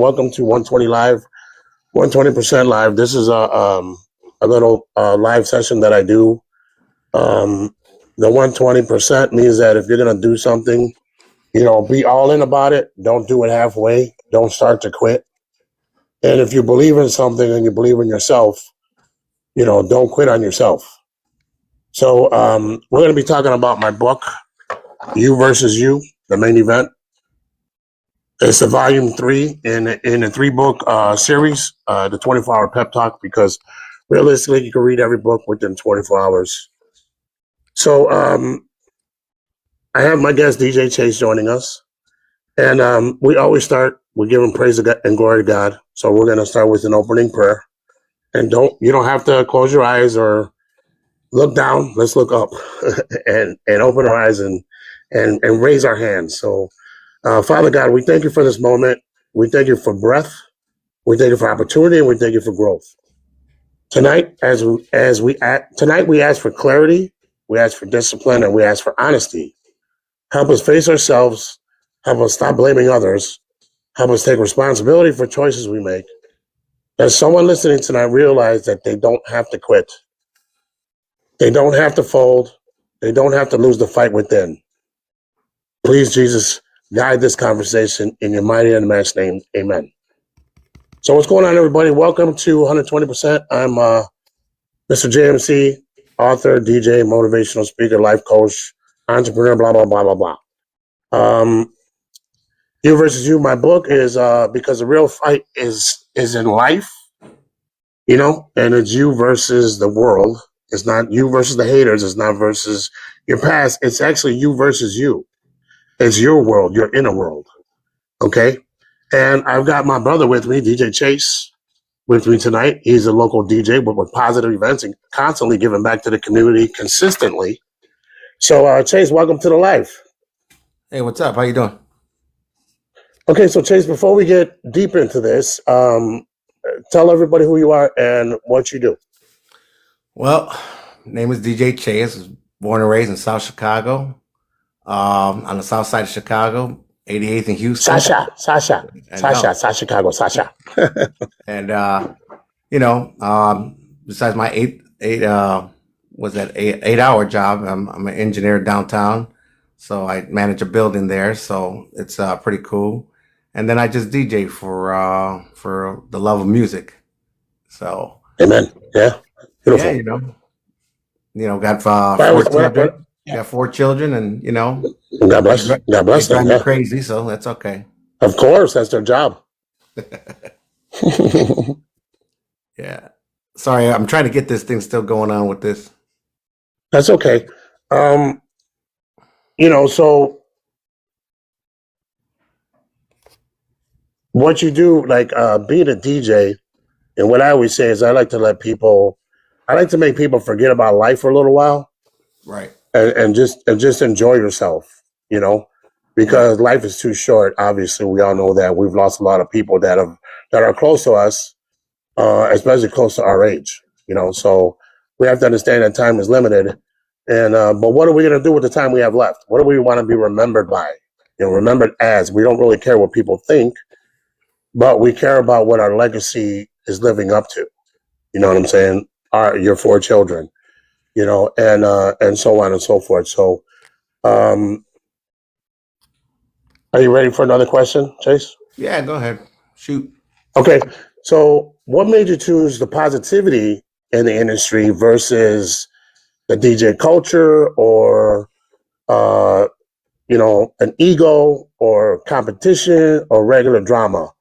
Welcome to 120 Live, 120% Live. This is a little live session that I do. The 120% means that if you're going to do something, be all in about it. Don't do it halfway. Don't start to quit. And if you believe in something and you believe in yourself, don't quit on yourself. So we're going to be talking about my book, You versus You, the main event. It's a volume 3 in a 3-book series, the 24-hour pep talk, because realistically, you can read every book within 24 hours. So I have my guest, DJ Chase, joining us. And we always start with giving praise and glory to God. So we're going to start with an opening prayer. And you don't have to close your eyes or look down. Let's look up and open our eyes and raise our hands. So, Father God, we thank you for this moment. We thank you for breath. We thank you for opportunity, and we thank you for growth. Tonight, tonight we ask for clarity, we ask for discipline, and we ask for honesty. Help us face ourselves. Help us stop blaming others. Help us take responsibility for choices we make. As someone listening tonight realize that they don't have to quit. They don't have to fold. They don't have to lose the fight within. Please, Jesus, guide this conversation in your mighty and matched name. Amen. So what's going on, everybody? Welcome to 120%. I'm Mr. JMC, author, DJ, motivational speaker, life coach, entrepreneur, blah, blah, blah, blah, blah. You versus You, my book is because the real fight is in life, and it's you versus the world. It's not you versus the haters. It's not versus your past. It's actually you versus you. It's your world, your inner world. Okay? And I've got my brother with me, DJ Chase, with me tonight. He's a local DJ with positive events and constantly giving back to the community consistently. So, Chase, welcome to the live. Hey, what's up? How you doing? Okay, so Chase, before we get deep into this, tell everybody who you are and what you do. Well, name is DJ Chase. I was born and raised in South Chicago, on the south side of Chicago, 88th in Houston. Sasha, Chicago. And besides my eight hour job, I'm an engineer downtown, so I manage a building there. So it's pretty cool. And then I just DJ for the love of music. So amen. Yeah. Beautiful. Yeah, got 4 children. Got 4 children, and God bless. God bless they them. drive me crazy, so that's okay. Of course, that's their job. Yeah. Sorry, I'm trying to get this thing still going on with this. That's okay. So what you do, like being a DJ, and what I always say is I like to make people forget about life for a little while. Right. And just enjoy yourself, because life is too short. Obviously, we all know that. We've lost a lot of people that are close to us, especially close to our age, so we have to understand that time is limited. And but what are we going to do with the time we have left? What do we want to be remembered by? Remembered as. We don't really care what people think, but we care about what our legacy is living up to. You know what I'm saying? Your 4 children, and so on and so forth. So, are you ready for another question, Chase? Yeah, go ahead. Shoot. Okay. So, what made you choose the positivity in the industry versus the DJ culture, or an ego, or competition, or regular drama?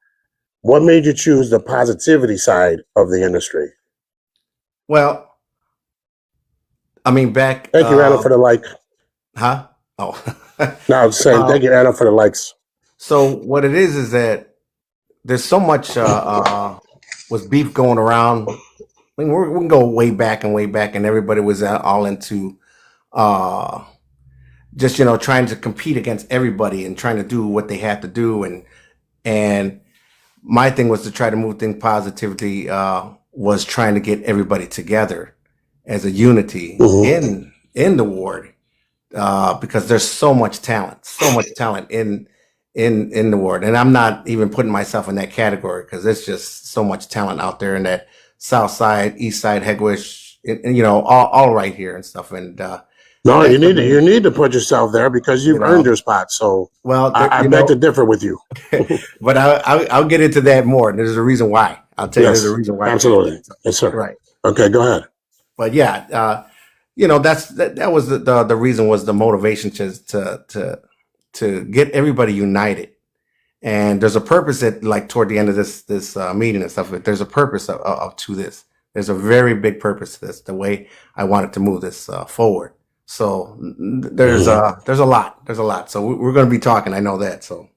What made you choose the positivity side of the industry? Well, I mean, back. Thank you, Anna, for the like. Huh? Oh. No, I was saying thank you, Anna, for the likes. So what it is that there's so much was beef going around. I mean, we can go way back, and everybody was all into just trying to compete against everybody and trying to do what they had to do, and my thing was to try to move things positively. Was trying to get everybody together as a unity in the ward, because there's so much talent in in the world. And I'm not even putting myself in that category because there's just so much talent out there in that South Side, East Side, Hegewisch, and, you know, all right here and stuff. And No, that's the you main, need to put yourself there because you you've earned know. your spot. So Well, there, I you beg to know, differ with you. but I'll get into that more. There's a reason why. I'll tell you, there's a Yes, reason why behind absolutely. that. So, Yes, sir. right. Okay, go ahead. But yeah, you know, that was the reason was the motivation to get everybody united. And there's a purpose that, like, toward the end of this meeting and stuff. There's a purpose to this. There's a very big purpose to this. The way I wanted to move this forward. So Mhm. there's a lot. There's a lot. So we're going to be talking. I know that. So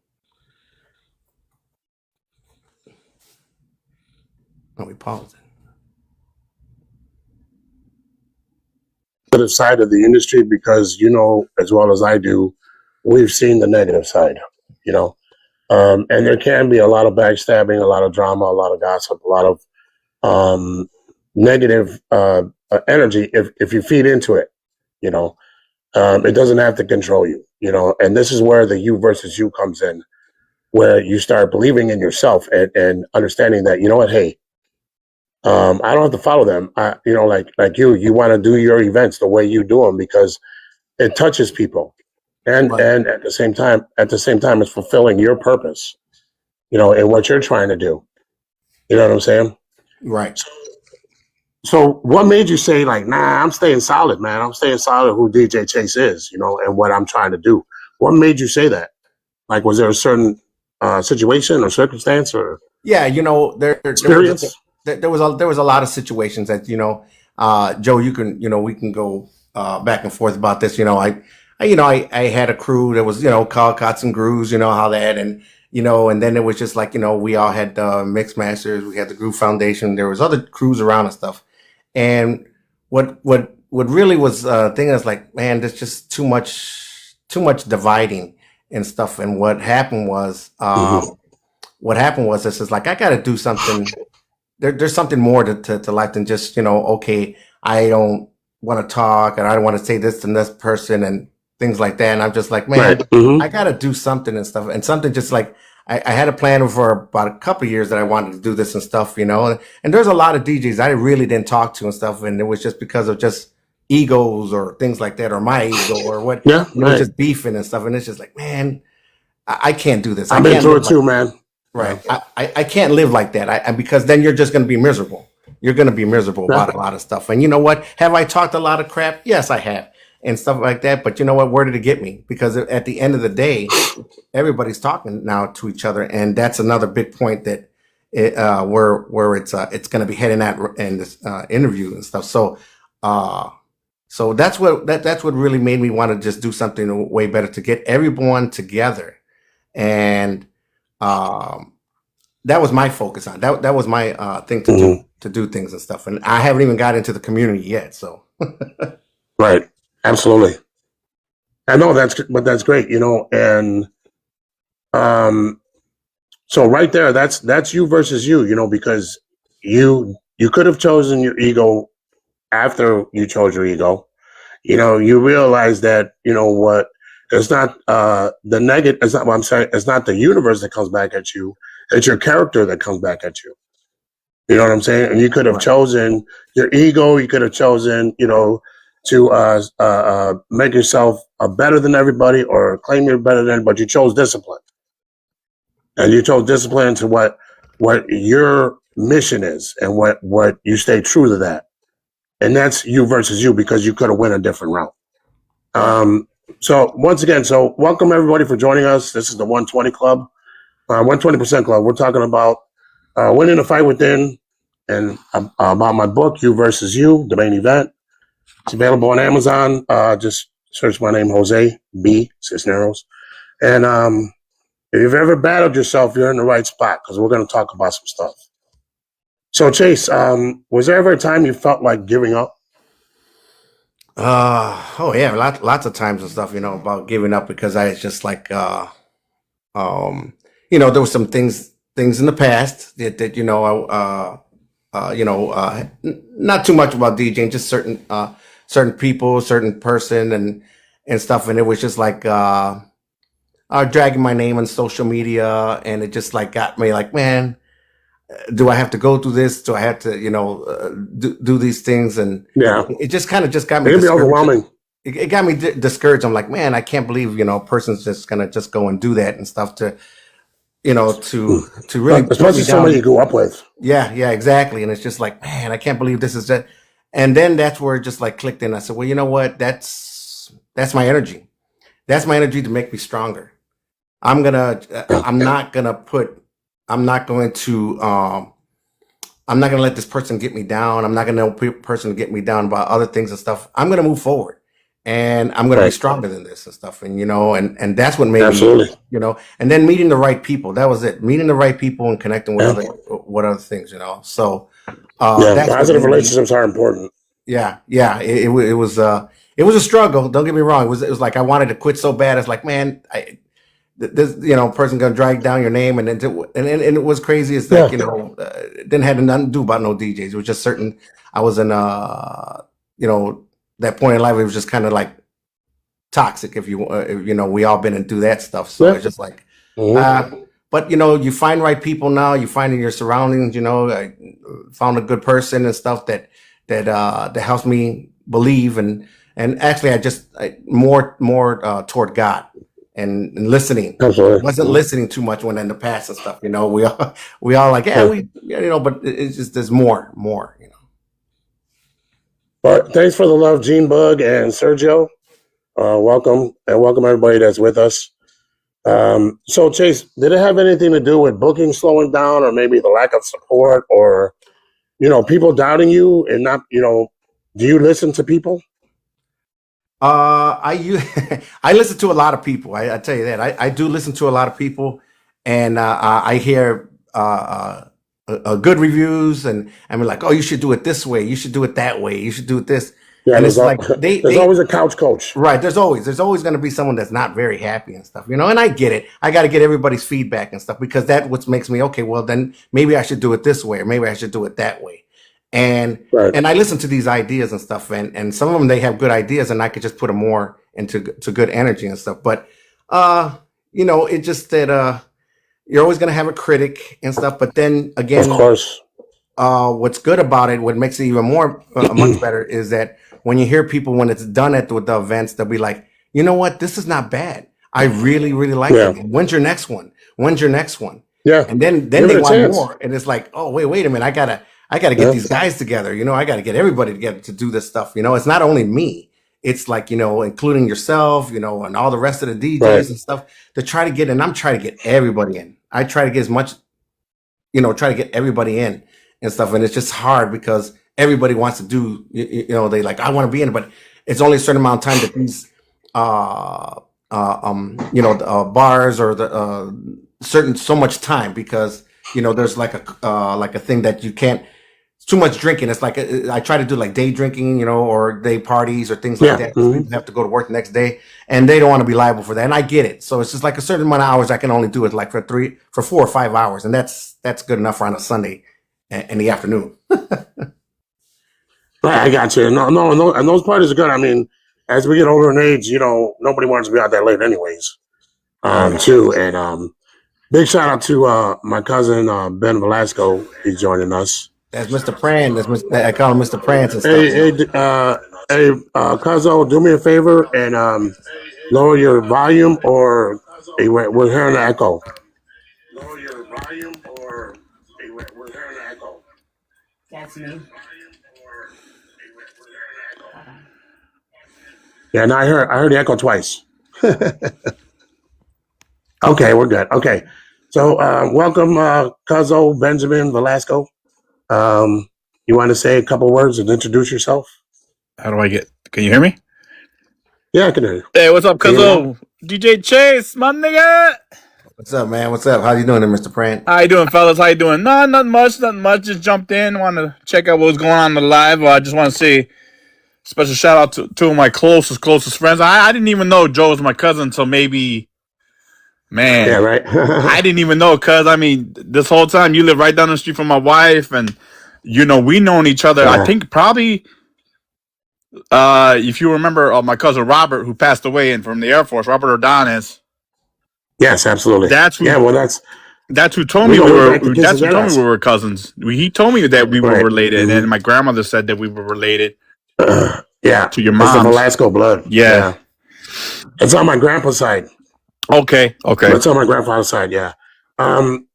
we paused. Positive side of the industry because you know as well as I do, we've seen the negative side. You know, and there can be a lot of backstabbing, a lot of drama, a lot of gossip, a lot of um, negative energy if you feed into it. You know, it doesn't have to control you. You know, and this is where the you versus you comes in, where you start believing in yourself and understanding that you know what, hey, I don't have to follow them. You know, like you want to do your events the way you do them because it touches people, Right. and at the same time, it's fulfilling your purpose. You know, and what you're trying to do. You know what I'm saying? Right. So, what made you say like, nah, I'm staying solid, man. I'm staying solid who DJ Chase is, you know, and what I'm trying to do. What made you say that? Like, was there a certain situation or circumstance or Yeah. You know, experience? there was a lot of situations that, you know, Joe, you can, you know, we can go back and forth about this. You know, I had a crew that was, you know, called Cots and Grooves, you know how that, and, you know, and then it was just like, you know, we all had Mix Masters, we had the Groove Foundation, there was other crews around and stuff. And what really was thing is like, man, there's just too much dividing and stuff. And Hmm. what happened was this is like, I got to do something. There's something more to life than just, you know, okay, I don't want to talk and I don't want to say this to this person and things like that. And I'm just like, Right. man, Hmm. I got to do something and stuff. And something just like, I had a plan for about a couple of years that I wanted to do this and stuff, you know. And there's a lot of DJs I really didn't talk to and stuff. And it was just because of just egos or things like that, or my ego or what, Yeah. and it was Right. just beefing and stuff. And it's just like, man, I can't do this. I I've been can't through live it like too, man. Yeah. right. I can't live like that. Because then you're just going to be miserable. You're going to be miserable Yeah. about a lot of stuff. And you know what? Have I talked a lot of crap? Yes, I have, and stuff like that. But you know what? Where did it get me? Because at the end of the day, everybody's talking now to each other, and that's another big point that where it's going to be heading at in this interview and stuff. Uh, so that's what really made me want to just do something way better to get everyone together and. Um, that was my focus on that was my thing Hmm. to do things and stuff, and I haven't even got into the community yet. So Right. Absolutely. I know but that's great, you know, and um, so right there, that's you versus you know, because you could have chosen your ego after you chose your ego. You know, you realize that you know what it's not the negative. It's not what I'm saying. It's not the universe that comes back at you. It's your character that comes back at you. You know what I'm saying? And you could have right, chosen your ego. You could have chosen, you know, to make yourself better than everybody or claim you're better than, but you chose discipline. And you chose discipline to what your mission is and what you stay true to that. And that's you versus you because you could have went a different route. right. Um, so once again, so welcome everybody for joining us. This is the 120 Club, 120% Club. We're talking about winning the fight within, and about my book, You versus You, the main event. It's available on Amazon. Just search my name, Jose B. Cisneros. And if you've ever battled yourself, you're in the right spot because we're going to talk about some stuff. So, Chase, was there ever a time you felt like giving up? Oh yeah, lots of times and stuff, you know, about giving up because I was just like, um, you know, there was some things in the past that you know, not too much about DJing, just certain people, certain person, and stuff, and it was just like, dragging my name on social media, and it just like got me like, man, do I have to go through this? Do I have to, do these things? And Yeah, it just kind of just got it me can be discouraged. overwhelming. It got me discouraged. I'm like, man, I can't believe, a person's just gonna just go and do that and stuff to, to really put Especially me somebody you down. grew up with. Yeah, exactly. And it's just like, man, I can't believe this is that. And then that's where it just like clicked in. I said, well, you know what? That's my energy. That's my energy to make me stronger. I'm gonna. I'm not gonna put. I'm not going to. I'm not gonna let this person get me down. I'm not gonna let a person get me down about other things and stuff. I'm gonna move forward, and I'm gonna be Right. stronger than this and stuff. And and that's what made me. Absolutely. And then meeting the right people. That was it. Meeting the right people and connecting with Yeah. other things. So Yeah. that's what Positive made me. relationships are important. Yeah, yeah. It was a struggle. Don't get me wrong. It was like I wanted to quit so bad. It's like, man, this person gonna drag down your name, and and it was crazy. It's like Yeah. it didn't have nothing to do about no DJs. It was just certain. I was in that point in life. It was just kind of like toxic. If we all been and do that stuff. So Yeah. it's just like, Mhm. but you find right people now. You find in your surroundings. I found a good person and stuff that helps me believe and actually more toward God and listening. Absolutely. Wasn't listening too much when in the past and stuff. We all like, yeah, but it's just there's more. But thanks for the love, Gene Bug and Sergio. Welcome everybody that's with us. So Chase, did it have anything to do with booking slowing down, or maybe the lack of support, or people doubting you and not? Do you listen to people? I listen to a lot of people. I tell you that I do listen to a lot of people, and I hear good reviews, and I'm like, oh, you should do it this way, you should do it that way, you should do it this, Yeah, and there's, it's like there's always a couch coach. right. There's always going to be someone that's not very happy and stuff, and I get it. I got to get everybody's feedback and stuff because that what makes me okay. Well, then maybe I should do it this way, or maybe I should do it that way. And Right. I listen to these ideas and stuff, and some of them they have good ideas, and I could just put them more into good energy and stuff. But it's just that you're always going to have a critic and stuff. But then Of again, course. what's good about it, what makes it even more much better, is that when you hear people when it's done with the events, they'll be like, you know what, this is not bad. I really, really like Yeah. it. When's your next one? When's your next one? Yeah. And then Give it they a want chance. more, and it's like, oh wait a minute, I gotta get Yeah. these guys together. I gotta get everybody together to do this stuff. It's not only me. It's like including yourself, and all the rest of the DJs Right. and stuff to try to get. And I'm trying to get everybody in. I try to get as much, try to get everybody in and stuff. And it's just hard because everybody wants to do. They like I want to be in it, but it's only a certain amount of time that these bars or the certain so much time because there's like a thing that you can't. It's too much drinking. It's like I try to do like day drinking, or day parties or things like Yeah. that. 'Cause Mhm. people have to go to work the next day, and they don't want to be liable for that. And I get it. So it's just like a certain amount of hours I can only do it like for 4 or 5 hours, and that's good enough for on a Sunday in the afternoon. Right, I got you. No, and those parties are good. I mean, as we get older in age, nobody wants to be out that late, anyways. Too, and big shout out to my cousin Ben Velasco. He's joining us. That's Mr. Pran. I call him Mr. Prance and stuff. Hey, Cuzzo, do me a favor and lower your volume, or we're hearing an echo. Lower your volume, or we're hearing an echo. That's me. Yeah, no, I heard the echo twice. Okay, we're good. Okay, so welcome, Cuzzo Benjamin Velasco. You want to say a couple words and introduce yourself? How do I get? Can you hear me? Yeah, I can hear you. Hey, what's up, Can you hear me? Cuzzo? DJ Chase, my nigga. What's up, man? What's up? How you doing, there, Mr. Pran? How you doing, fellas? How you doing? No, nothing much. Just jumped in. Want to check out what's going on in the live. I just want to say special shout out to two of my closest friends. I didn't even know Joe was my cousin until maybe, man. Yeah, right. I didn't even know, cuz I mean, this whole time you live right down the street from my wife, and we known each other. I Yeah. think probably, if you remember, my cousin Robert, who passed away and from the Air Force, Robert Ordonez. Yes, absolutely. That's Yeah, who. well, that's That's who told we me go we way were. back to That's who told me quinceañeras. we were cousins. He told me that we were Right. related, Hmm. and my grandmother said that we were related Yeah, to your it's the mom's. Velasco blood. Yeah. Yeah, it's on my grandpa's side. Okay. Okay. It's on my grandfather's side. Yeah.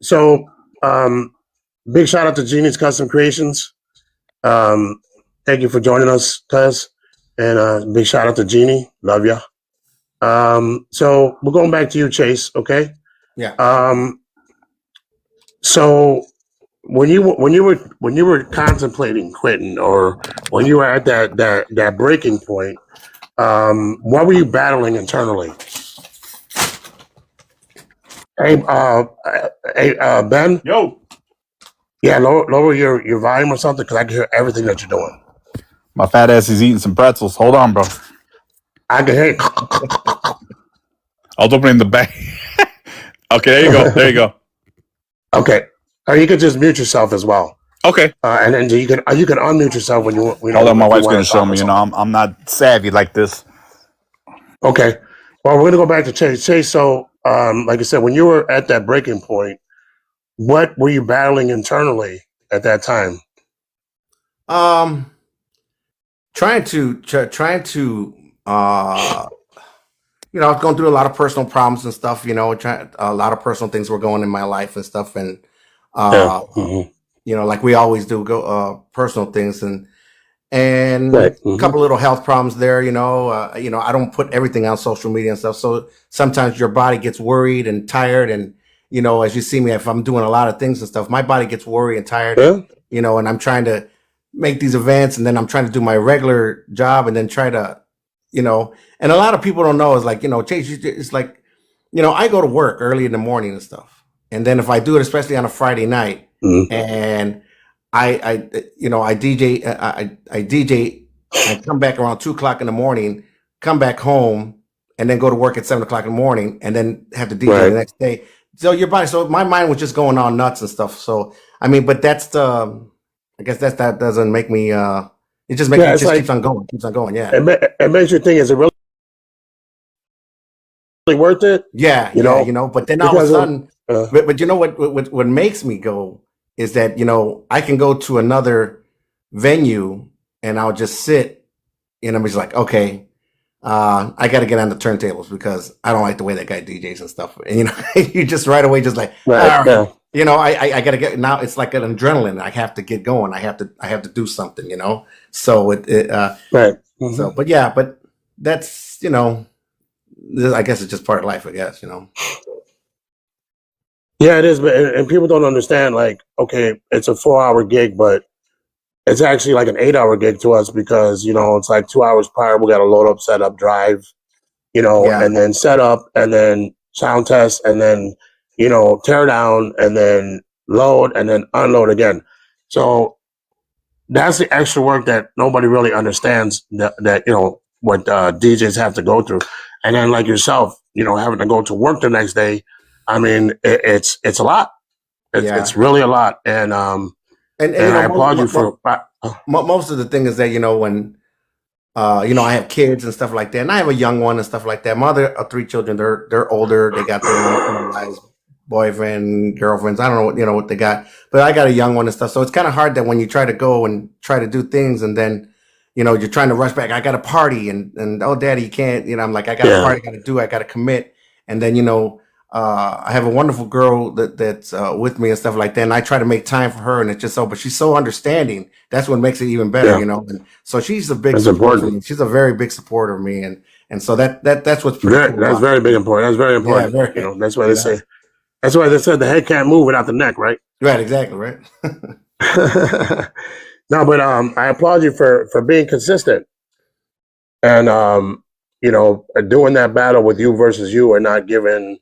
So, um, big shout out to Genie's Custom Creations. Um, thank you for joining us, cuz, and big shout out to Genie. Love ya. So we're going back to you, Chase. Okay. Yeah. So when you were contemplating quitting, or when you were at that breaking point, what were you battling internally? Hey, Ben. Yo, Yeah, lower your volume or something, because I can hear everything that you're doing. my fat ass is eating some pretzels. Hold on, bro. I can hear. I was opening the bag. Okay, there you go. There you go. Okay, or you could just mute yourself as well, Okay. and then you can unmute yourself when you Hold on, my if you wife's wanna gonna show talk or me. You something. know, I'm not savvy like this. Okay, well, we're gonna go back to Chase. Chase, so like I said, when you were at that breaking point, what were you battling internally at that time? Um, trying to I was going through a lot of personal problems and stuff. Trying a lot of personal things were going in my life and stuff, and Yeah. uh, like we always do, go personal things and Right. a couple little health problems there. I don't put everything on social media and stuff, so sometimes your body gets worried and tired, and as you see me, if I'm doing a lot of things and stuff, my body gets worried and tired. Yeah. And I'm trying to make these events, and then I'm trying to do my regular job, and then try to, and a lot of people don't know is like, Chase, it's like, I go to work early in the morning and stuff. And then if I do it, especially on a Friday night, Mhm. and I DJ, I DJ, I come back around 2 o'clock in the morning, come back home, and then go to work at 7 o'clock in the morning, and then have to DJ Right. the next day. So so my mind was just going all nuts and stuff. So, I mean, but I guess that doesn't make me, it just makes Yeah, me it's just like keeps on going. Yeah. it makes you think: is it really worth it? Yeah, You yeah, know, but then all of a because of sudden, uh, but you know what makes me go is that I can go to another venue and I'll just sit and I'm just like, okay, I got to get on the turntables because I don't like the way that guy DJs and stuff. And you just right away just like, all right. right, Yeah. I got to get now. It's like an adrenaline. I have to get going. I have to do something. So Right. so, but yeah, but that's I guess it's just part of life. I guess. Yeah, it is, but and people don't understand. Like, okay, it's a 4-hour gig, but it's actually like an 8-hour gig to us, because it's like 2 hours prior. We got to load up, set up, drive, Yeah. and then set up, and then sound test, and then tear down, and then load, and then unload again. So that's the extra work that nobody really understands, that what DJs have to go through. And then, like yourself, having to go to work the next day. I mean, it's a lot. Yeah. It's really a lot. And And I applaud you for. most of the thing is that when I have kids and stuff like that, and I have a young one and stuff like that. My other 3 children, they're older. They got their own lives, boyfriend, girlfriends. I don't know what they got, but I got a young one and stuff. So it's kind of hard that when you try to go and try to do things, and then you're trying to rush back. I got a party, and oh, daddy, you can't. I'm like, I got a party, I got to commit, and then I have a wonderful girl that's with me and stuff like that, and I try to make time for her, and it's just but she's so understanding. That's what makes it even better, Yeah. And so she's a big That's support for important. me. She's a very big supporter of me, and so that's what's pretty cool. That's very big important. That's very important. very- That's why they say. That's why they said the head can't move without the neck, right? Right, exactly, right. No, but I applaud you for being consistent, and doing that battle with you versus you, and not giving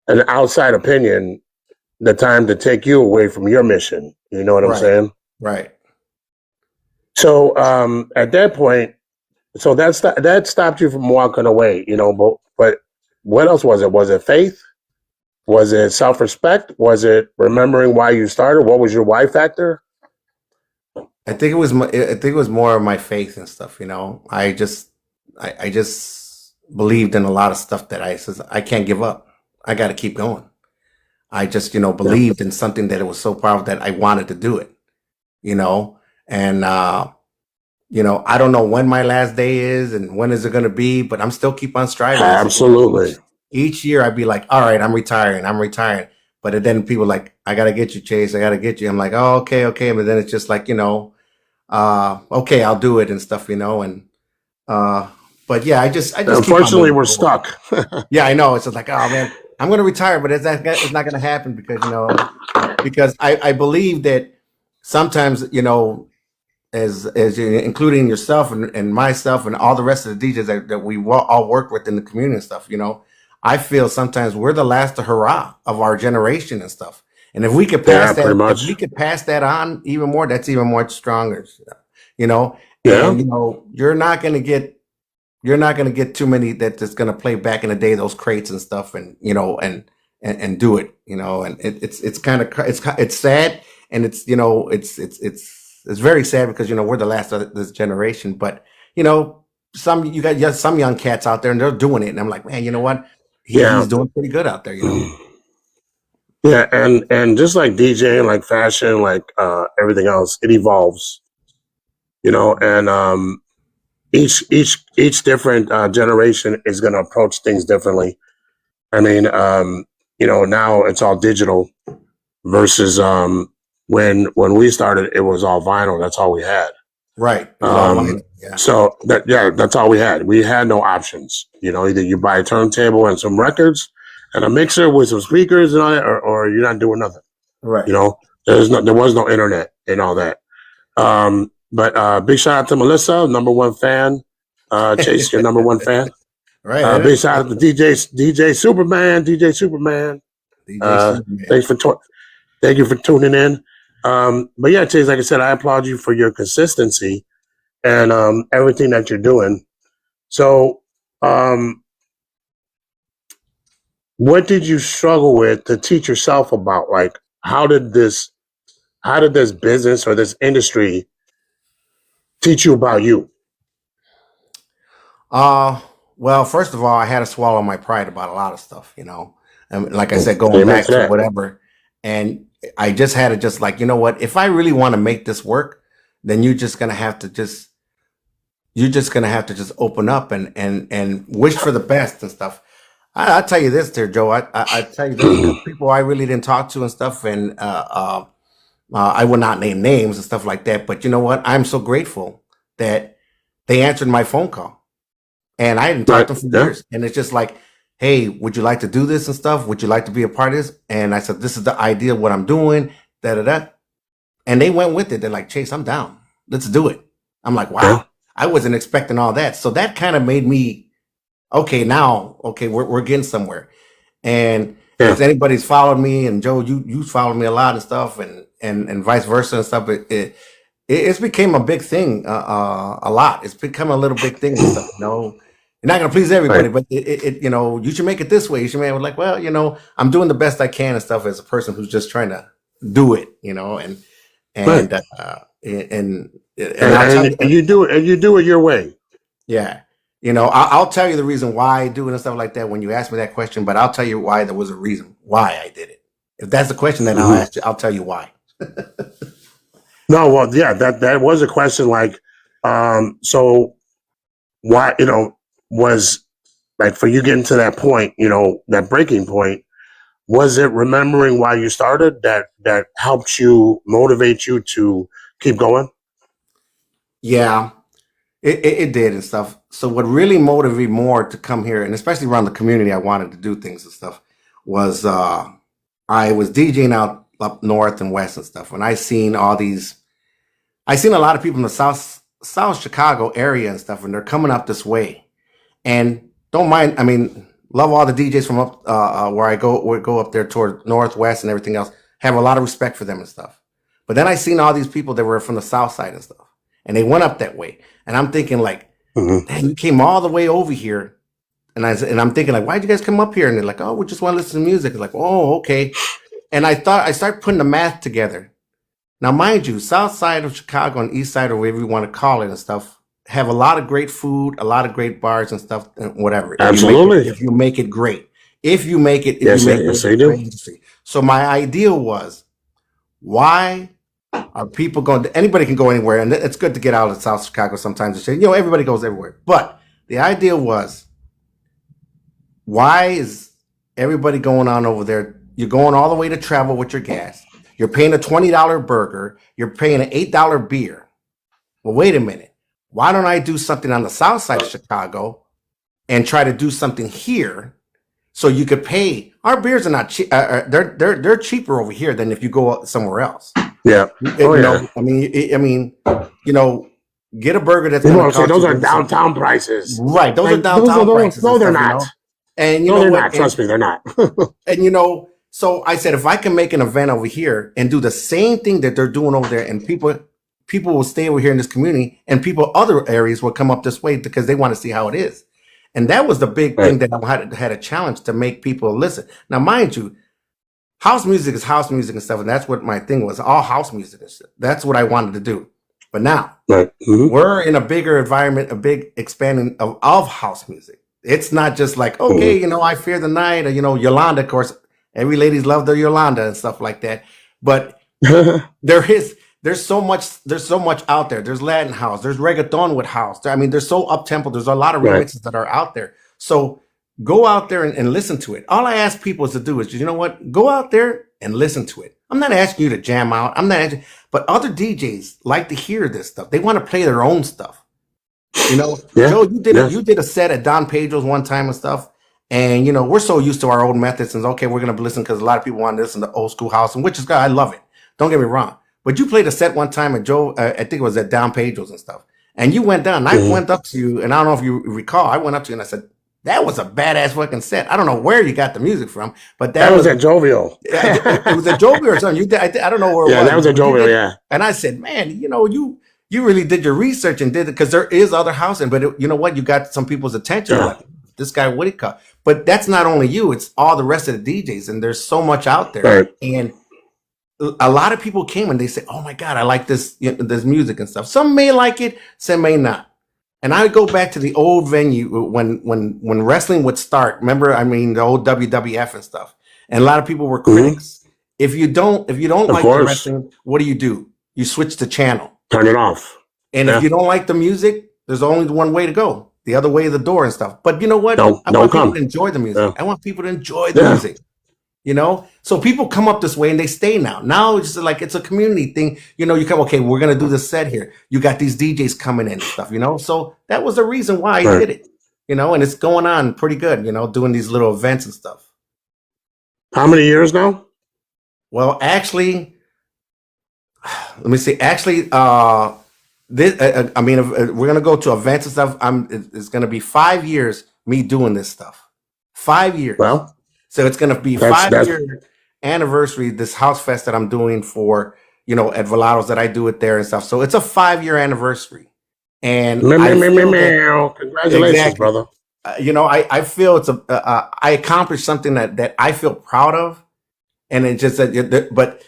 an outside opinion the time to take you away from your mission. You know what I'm Right. saying? Right. So at that point, so that stopped you from walking away. But what else was it? Was it faith? Was it self-respect? Was it remembering why you started? What was your why factor? I think it was more of my faith and stuff. I just believed in a lot of stuff that I can't give up. I got to keep going. I just, Yeah. believed in something that it was so powerful that I wanted to do it, you know, and, I don't know when my last day is and when is it going to be, but I'm still keep on striving. It's just like Absolutely. each year I'd be like, all right, I'm retiring. I'm retiring. But then people like, I got to get you, Chase. I got to get you. I'm like, oh, okay, okay. But then it's just like, okay, I'll do it and stuff, and, uh, but yeah, I just keep on Unfortunately, moving we're forward. stuck. Yeah, I know. It's just like, oh man, I'm going to retire, but it's not going to happen because I believe that sometimes, as including yourself and myself and all the rest of the DJs that we all work with in the community and stuff, I feel sometimes we're the last hurrah of our generation and stuff. And if we could Yeah, pass pretty that, if we much. could pass that on even more, that's even more stronger, you know. Yeah. And you're not gonna get too many that's gonna play back in the day those crates and stuff, and and do it, and it's kind of it's sad, and it's very sad because we're the last of this generation, but you got some young cats out there and they're doing it, and I'm like, man, you know what? He's Yeah. doing pretty good out there. Yeah, and just like DJing, like fashion, like everything else, it evolves, and each different generation is going to approach things differently. I mean, now it's all digital versus when we started, it was all vinyl. That's all we had. Right. It was all Um, vinyl. Yeah. so that's all we had. We had no options. Either you buy a turntable and some records and a mixer with some speakers and all that, or you're not doing nothing. Right. There was no internet and all that. But big shout out to Melissa, number one fan. Chase, your number one fan. Right. Big shout out to DJ Superman, DJ Superman. DJ Superman. Thank you for tuning in. But yeah, Chase, like I said, I applaud you for your consistency and everything that you're doing. So, what did you struggle with to teach yourself about? Like, how did this business or this industry teach you about you? Well, first of all, I had to swallow my pride about a lot of stuff, and like I said, going Amen back to to that. whatever, and I just had to just like, you know what? If I really want to make this work, then you're just gonna have to just open up and wish for the best and stuff. I'll tell you this, there, Joe. I tell you this because people I really didn't talk to and stuff, and I will not name names and stuff like that. But you know what? I'm so grateful that they answered my phone call. And I hadn't talked Right. to them for Yeah. years. And it's just like, hey, would you like to do this and stuff? Would you like to be a part of this? And I said, this is the idea of what I'm doing, da da da. And they went with it. They're like, Chase, I'm down. Let's do it. I'm like, wow, Yeah. I wasn't expecting all that. So that kind of made me, okay, we're getting somewhere. And Yeah. if anybody's followed me, and Joe, you followed me a lot and stuff, and vice versa and stuff, it's became a big thing, a lot. It's become a little big thing and stuff. You're not gonna please everybody, Right. but you should make it this way. You should make it like, well, I'm doing the best I can and stuff as a person who's just trying to do it, and Right. and I'll tell you, And you do it your way. yeah, I'll tell you the reason why I do it and stuff like that when you ask me that question. But I'll tell you why there was a reason why I did it. If that's the question, then I'll Mhm. ask you. I'll tell you why. No, well, yeah, that was a question. Like, so why, was like for you getting to that point, that breaking point, was it remembering why you started that helped you motivate you to keep going? Yeah, it did and stuff. So what really motivated me more to come here, and especially around the community, I wanted to do things and stuff, was I was DJing out up north and west and stuff, and I seen a lot of people in the South Chicago area and stuff, and they're coming up this way, and don't mind. I mean, love all the DJs from up where I go up there toward northwest and everything else. Have a lot of respect for them and stuff. But then I seen all these people that were from the south side and stuff, and they went up that way, and I'm thinking like, Mhm. dang, you came all the way over here. And I'm thinking like, why'd you guys come up here? And they're like, oh, we just want to listen to music. It's like, oh, okay. And I started putting the math together. Now, mind you, south side of Chicago and east side, or whatever you want to call it and stuff, have a lot of great food, a lot of great bars and stuff, and whatever. Absolutely. If you make it great, If you make it, if Yes, you make yes, it they in do. the industry. So my idea was, why are people going? Anybody can go anywhere, and it's good to get out of South Chicago sometimes and say, everybody goes everywhere. But the idea was, why is everybody going on over there? You're going all the way to travel with your gas. You're paying a $20 burger. You're paying an $8 beer. Well, wait a minute. Why don't I do something on the south side of Chicago and try to do something here, so you could pay? Our beers are not cheap. They're cheaper over here than if you go somewhere else. Yeah. Oh, You yeah. know, I mean, get a burger that's People going to say cost those you are this amount. downtown prices. Right? Those Like, are downtown prices. No, and they're stuff, you not. know? And you No, know they're what? not. Trust me, they're not. And so I said, if I can make an event over here and do the same thing that they're doing over there, and people will stay over here in this community, and people other areas will come up this way because they want to see how it is. And that was the big thing Right. that I had a challenge to make people listen. Now, mind you, house music is house music and stuff, and that's what my thing was, all house music and stuff. That's what I wanted to do. But now Right. Mhm. we're in a bigger environment, a big expanding of house music. It's not just like, okay, I Fear the Night, or Yolanda. Of course, every ladies love their Yolanda and stuff like that. But there's so much out there. There's Latin house, there's reggaeton with house. I mean, there's so up tempo. There's a lot of Right. remixes that are out there. So go out there and listen to it. All I ask people is to do is, go out there and listen to it. I'm not asking you to jam out. I'm not asking, but other DJs like to hear this stuff. They want to play their own stuff. Yeah. Joe, you Yeah. did a set at Don Pedro's one time and stuff. And we're so used to our old methods, and okay, we're gonna listen because a lot of people want to listen to old school house, and which is good. I love it. Don't get me wrong. But you played a set one time at Joe, I think it was at Don Pedro's and stuff. And you went down. And I went up to you, and I don't know if you recall. I went up to you and I said, "That was a badass fucking set." I don't know where you got the music from, but That was at Jovial. it was at Jovial or something. You did, I don't know where it Yeah, was. that was at but you Jovial. did- Yeah. And I said, man, you really did your research and did it, because there is other housing, but you know what? You got some people's attention. Yeah. Like, this guy, what he cut? But that's not only you; it's all the rest of the DJs, and there's so much out there. Right. And a lot of people came and they said, "Oh my God, I like this this music and stuff." Some may like it, some may not. And I would go back to the old venue when wrestling would start. Remember, the old WWF and stuff. And a lot of people were critics. If you don't like the course. wrestling, what do? You switch the channel. Turn it off. And Yeah. if you don't like the music, there's only one way to go. The other way of the door and stuff. But you know what? Don't I want people come. to enjoy the music. Yeah. I want people to enjoy the Yeah. music. So people come up this way and they stay now. Now it's just like it's a community thing. You come, okay, we're gonna do this set here. You got these DJs coming in and stuff, So that was the reason why I Right. did it. And it's going on pretty good, doing these little events and stuff. How many years now? Well, actually, let me see. Actually, this we're gonna go to events and stuff. It's gonna be 5 years me doing this stuff. 5 years. Well, So it's going to be That's- 5-year anniversary, this house fest that I'm doing for, at Velados, that I do it there and stuff. So it's a 5-year anniversary. And I feel that, congratulations, Exactly. brother. I feel it's I accomplished something that I feel proud of. And it just, but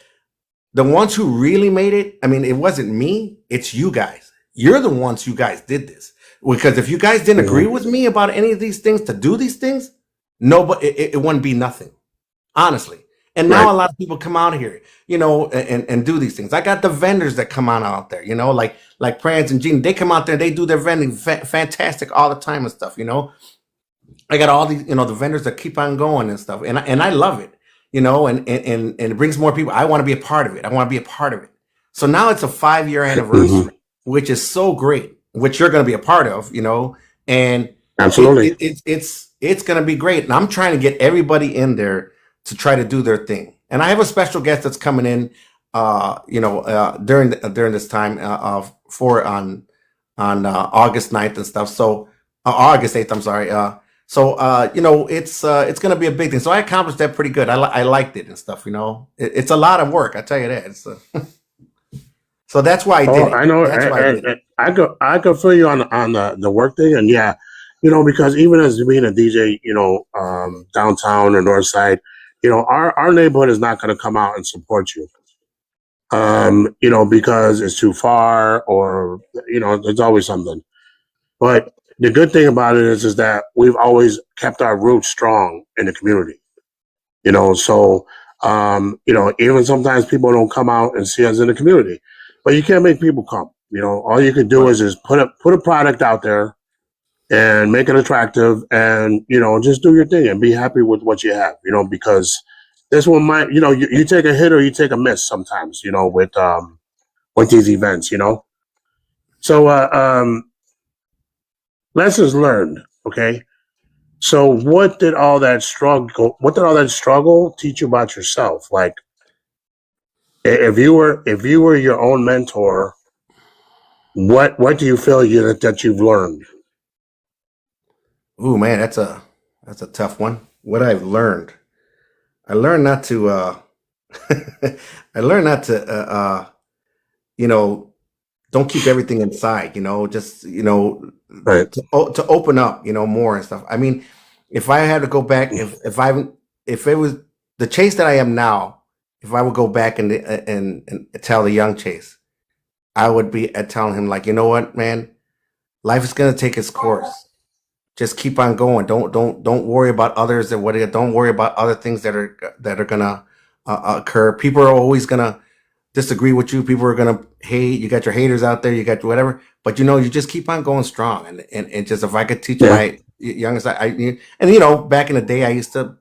the ones who really made it, it wasn't me, it's you guys. You're the ones you guys did this. Because if you guys didn't agree with me about any of these things, to do these things, nobody, it wouldn't be nothing, honestly. And now Right. a lot of people come out here, and do these things. I got the vendors that come on out there, like Prance and Gene. They come out there, they do their vending fantastic all the time and stuff. I got all these, the vendors that keep on going and stuff, and I love it, and it brings more people. I want to be a part of it. I want to be a part of it. So now it's a 5-year anniversary, which is so great, which you're going to be a part of, and Absolutely. it's going to be great. And I'm trying to get everybody in there to try to do their thing. And I have a special guest that's coming in, during this time on August 9th and stuff. So August 8th, I'm sorry. It's going to be a big thing. So I accomplished that pretty good. I liked it and stuff, it's a lot of work. I tell you that. So that's why I did it. I know. That's why I did it. I could feel you on the work thing, and yeah, because even as being a DJ, downtown or north side, our neighborhood is not going to come out and support you, because it's too far, or there's always something. But the good thing about it is that we've always kept our roots strong in the community. So even sometimes people don't come out and see us in the community, but you can't make people come. All you can do is put a product out there and make it attractive, and just do your thing and be happy with what you have. Because this one might, you take a hit or you take a miss sometimes. With these events. So lessons learned. Okay. So what did all that struggle teach you about yourself? Like, if you were your own mentor, what do you feel that you've learned? Ooh, man, that's a tough one. What I've learned, I learned not to. I learned not to. Don't keep everything inside. Just Right. to open up. More and stuff. I mean, if I had to go back, if it was the Chase that I am now, if I would go back and tell the young Chase, I would be telling him, like, you know what, man, life is gonna take its course. Just keep on going. Don't worry about others and don't worry about other things that are gonna occur. People are always gonna disagree with you. People are gonna hate. You got your haters out there. You got whatever. But you just keep on going strong. And just, if I could teach Yeah. my youngest, back in the day, I used to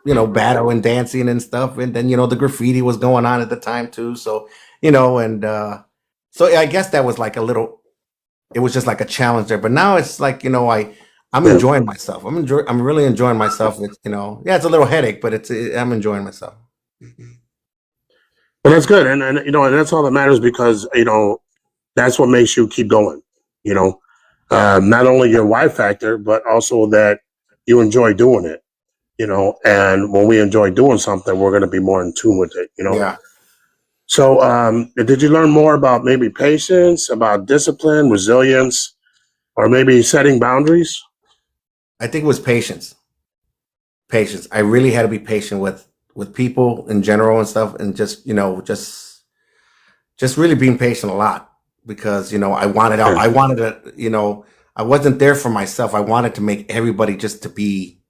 battle and dancing and stuff. And then the graffiti was going on at the time too. So so I guess that was like it was just like a challenge there. But now it's like I'm Yeah. enjoying myself. I'm really enjoying myself. It's it's a little headache, but I'm enjoying myself. Well, that's good, and that's all that matters, because that's what makes you keep going. Not only your why factor, but also that you enjoy doing it. And when we enjoy doing something, we're going to be more in tune with it. Yeah. So, did you learn more about maybe patience, about discipline, resilience, or maybe setting boundaries? I think it was patience. Patience. I really had to be patient with people in general and stuff, and just just really being patient a lot, because I wanted out. I wanted to. I wasn't there for myself. I wanted to make everybody just to be,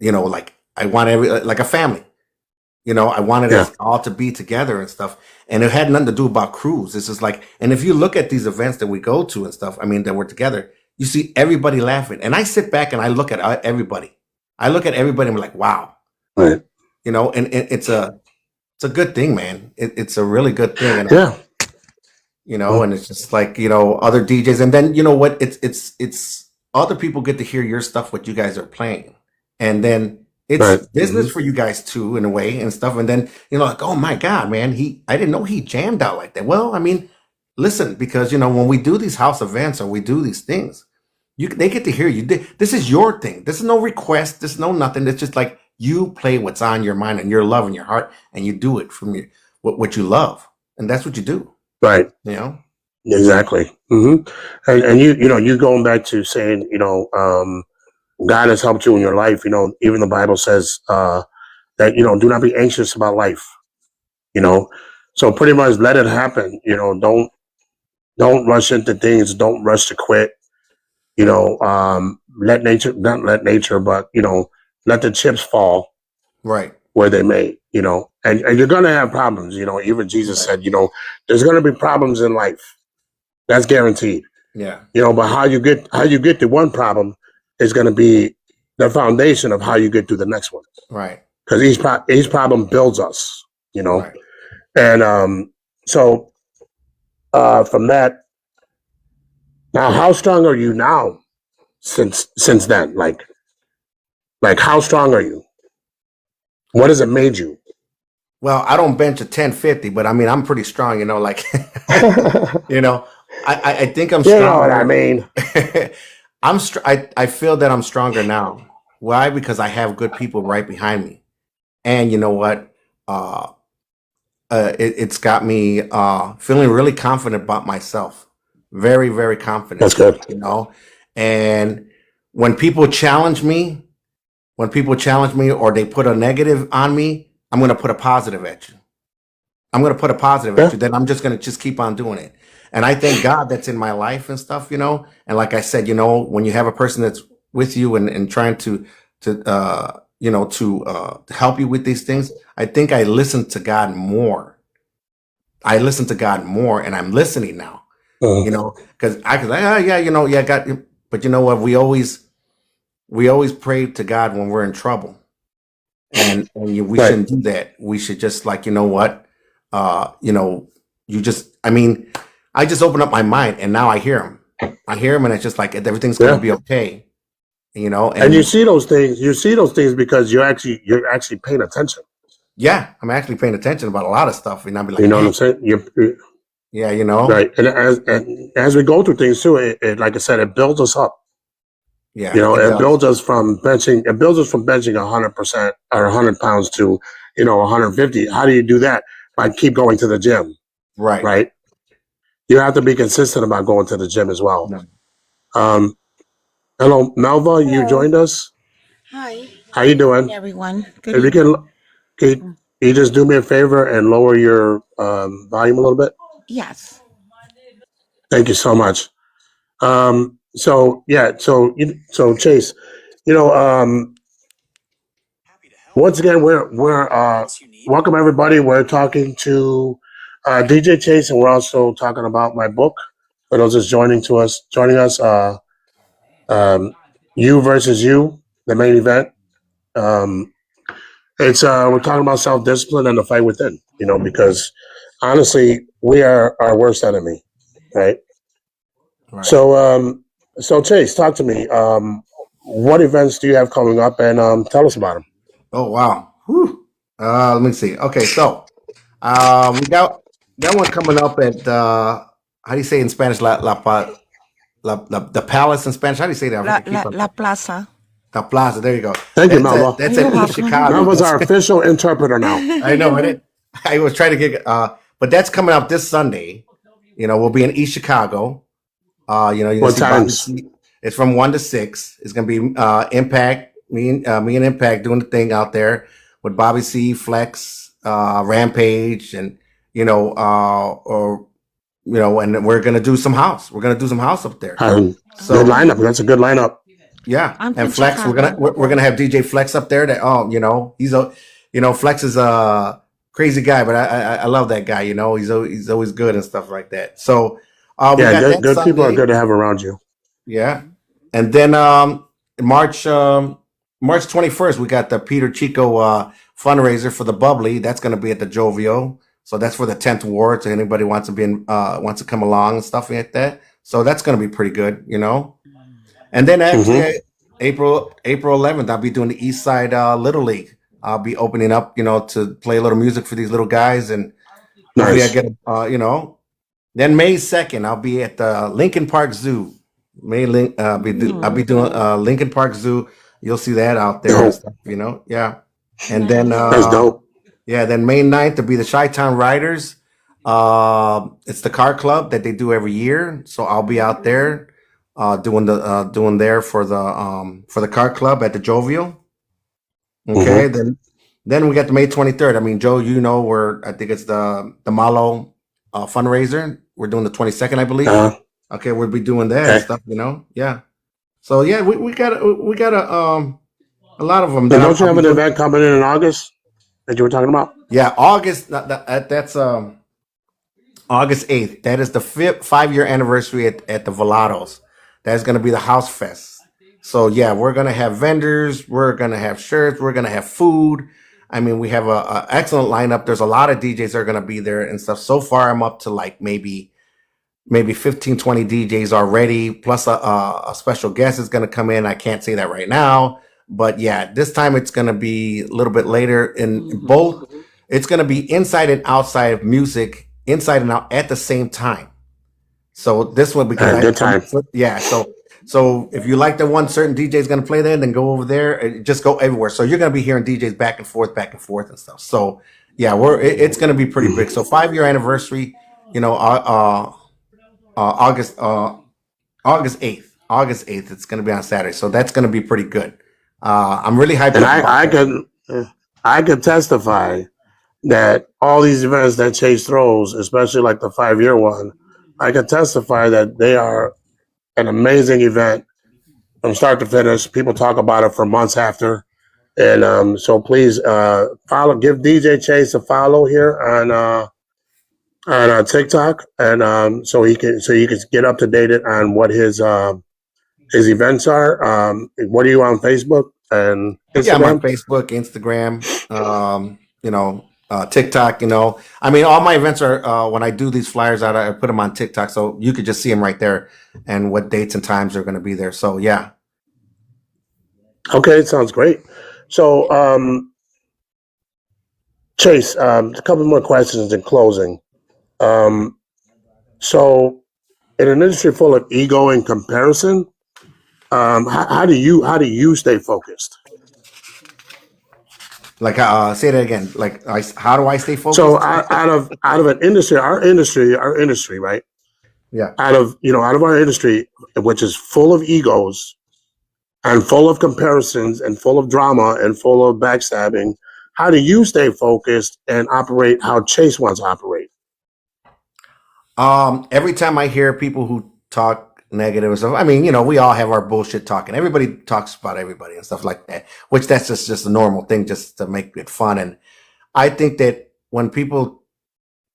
like, I want like a family. I wanted Yeah. us all to be together and stuff. And it had nothing to do about crews. It's just like, and if you look at these events that we go to and stuff, I mean, that we're together, you see everybody laughing. And I sit back and I look at everybody. I look at everybody and I'm like, wow. Right. And it's a good thing, man. It's a really good thing. And, Yeah. and it's just like, other DJs. And then, what, it's other people get to hear your stuff, what you guys are playing. And then it's Right. business for you guys too, in a way, and stuff. And then, like, oh my God, man, I didn't know he jammed out like that. Well, I mean, listen, because, when we do these house events or we do these things, they get to hear you. This is your thing. This is no request. This is no nothing. It's just like, you play what's on your mind and your love in your heart, and you do it from what you love. And that's what you do, Right. Exactly. And you going back to saying, God has helped you in your life. Even the Bible says that, do not be anxious about life. So pretty much let it happen. Don't rush into things. Don't rush to quit. Let nature, not let nature, but let the chips fall right? where they may. And you're gonna have problems. Even Jesus said, there's gonna be problems in life. That's guaranteed. Yeah. But how you get to one problem is going to be the foundation of how you get to the next one. Right. Because each problem builds us. Right. And so from that, now, how strong are you now? Since then, like how strong are you? What has it made you? Well, I don't bench a 1050, but I mean, I'm pretty strong. Like, I think I'm You strong. know what I mean? I feel that I'm stronger now. Why? Because I have good people right behind me, and you know what? It's got me feeling really confident about myself. Very, very confident. That's good. And when people challenge me, or they put a negative on me, I'm going to put a positive at you. I'm gonna put a positive Yeah. attitude. Then I'm just gonna just keep on doing it. And I thank God that's in my life and stuff, you know. And like I said, you know, when you have a person that's with you and trying to you know to help you with these things, I think I listen to God more. I listen to God more, and I'm listening now. Uh, You know, because I could like, oh yeah, you know, yeah, God. But you know what? We always pray to God when we're in trouble, and we right. shouldn't do that. We should just like, you know what, you know, you just. I mean, I just open up my mind, and now I hear him. I hear him, and it's just like everything's gonna Yeah. be okay. You know, And you and see those things. You see those things because you're actually paying attention. yeah, I'm actually paying attention about a lot of stuff, and I'll be You like, know what dang, I'm saying? yeah, you know, Right. And as we go through things too, like I said, it builds us up. yeah, it It does, builds us from benching. It builds us from benching 100% or 100 pounds to 150. How do you do that? By keep going to the gym, right? right? You have to be consistent about going to the gym as well. No. Um, hello, Melva, you Hello. joined us. Hi, How you doing? everyone. Good If you evening. can you just do me a favor and lower your volume a little bit? Yes. Thank you so much. So yeah, so Chase, you know, once again, we're welcome everybody. We're talking to DJ Chase, and we're also talking about my book. For those that's joining us, You versus You, the main event. Um, it's we're talking about self discipline and the fight within. Because honestly, we are our worst enemy, right? Right. So Chase, talk to me. What events do you have coming up, and tell us about them. Oh wow. Whew. Let me see. Okay, so we got one coming up at how do you say in Spanish? The palace in Spanish. How do you say that? La, I keep la, on la plaza. the plaza. There you go. Thank you, That's Melba. that's You're at East welcome. Chicago. Melba's our official interpreter now. I know it. I was trying to get but that's coming up this Sunday. We'll be in East Chicago. You're gonna What see Bobby times? C. It's from 1 to 6. It's gonna be Impact. Me and Impact doing the thing out there with Bobby C, Flex, Rampage, and and we're gonna do some house. We're gonna do some house up there. Good So lineup. That's a good lineup. yeah, I'm and from Flex, we're gonna Chicago. we're gonna have DJ Flex up there. That he's a Flex is a crazy guy, but I love that guy. He's always good and stuff like that. So we Yeah, got that good people are Sunday. good to have around you. Yeah, and then March 21st, we got the Peter Chico fundraiser for the Bubbly. That's going to be at the Jovio. So that's for the 10th ward. So anybody wants to come along and stuff like that. So that's going to be pretty good, And then actually Hmm. April 11th, I'll be doing the East Side Little League. I'll be opening up, to play a little music for these little guys, and hopefully I Nice. get Then May 2nd, I'll be at the Lincoln Park Zoo. I'll be doing Lincoln Park Zoo. You'll see that out there and Dope. stuff, Yeah. And then Nice. That's dope. then May 9th to be the Chi-Town Riders. It's the car club that they do every year. So I'll be out there doing there for the car club at the Jovial. Okay. Hmm. Then we got the May 23rd. I mean, Joe, I think it's the Malo fundraiser. We're doing the 22nd, I believe. Okay, we'll be doing that and Okay. stuff, Yeah. So yeah, we got a lot of them And that don't you I'll have be an doing. event coming in August that you were talking about? Yeah, August. That's August 8th. That is the 5-year anniversary at the Velados. That's going to be the House Fest. So yeah, we're going to have vendors. We're going to have shirts. We're going to have food. I mean, we have a excellent lineup. There's a lot of DJs that are going to be there and stuff. So far, I'm up to like maybe 15, 20 DJs already, plus a special guest is going to come in. I can't say that right now, but yeah, this time it's going to be a little bit later in both. It's going to be inside and outside of music, inside and out at the same time. So this one, because Good time. so if you like the one certain DJ is going to play there, then go over there, just go everywhere. So you're going to be hearing DJs back and forth and stuff. So yeah, it's going to be pretty big. So 5-year anniversary, August 8th. August 8th. It's going to be on Saturday. So that's going to be pretty good. I'm really hyped And up about I that. can testify that all these events that Chase throws, especially like the 5-year one, I can testify that they are an amazing event from start to finish. People talk about it for months after. And so please give DJ Chase a follow here on TikTok, and so you can get up to date on what his events are. What are you on Facebook and Yeah, I'm on Instagram? Facebook, Instagram, TikTok. I mean, all my events are when I do these flyers out, I put them on TikTok, so you could just see them right there and what dates and times are going to be there. So yeah. Okay, sounds great. So Chase, a couple more questions in closing. So in an industry full of ego and comparison, how do you stay focused? Like, say that again. Like, how do I stay focused? So out of an industry, our industry, right? Yeah. Out of our industry, which is full of egos and full of comparisons and full of drama and full of backstabbing, how do you stay focused and operate how Chase wants to operate? Every time I hear people who talk negative and stuff, I mean, we all have our bullshit talking. Everybody talks about everybody and stuff like that, which that's just a normal thing, just to make it fun. And I think that when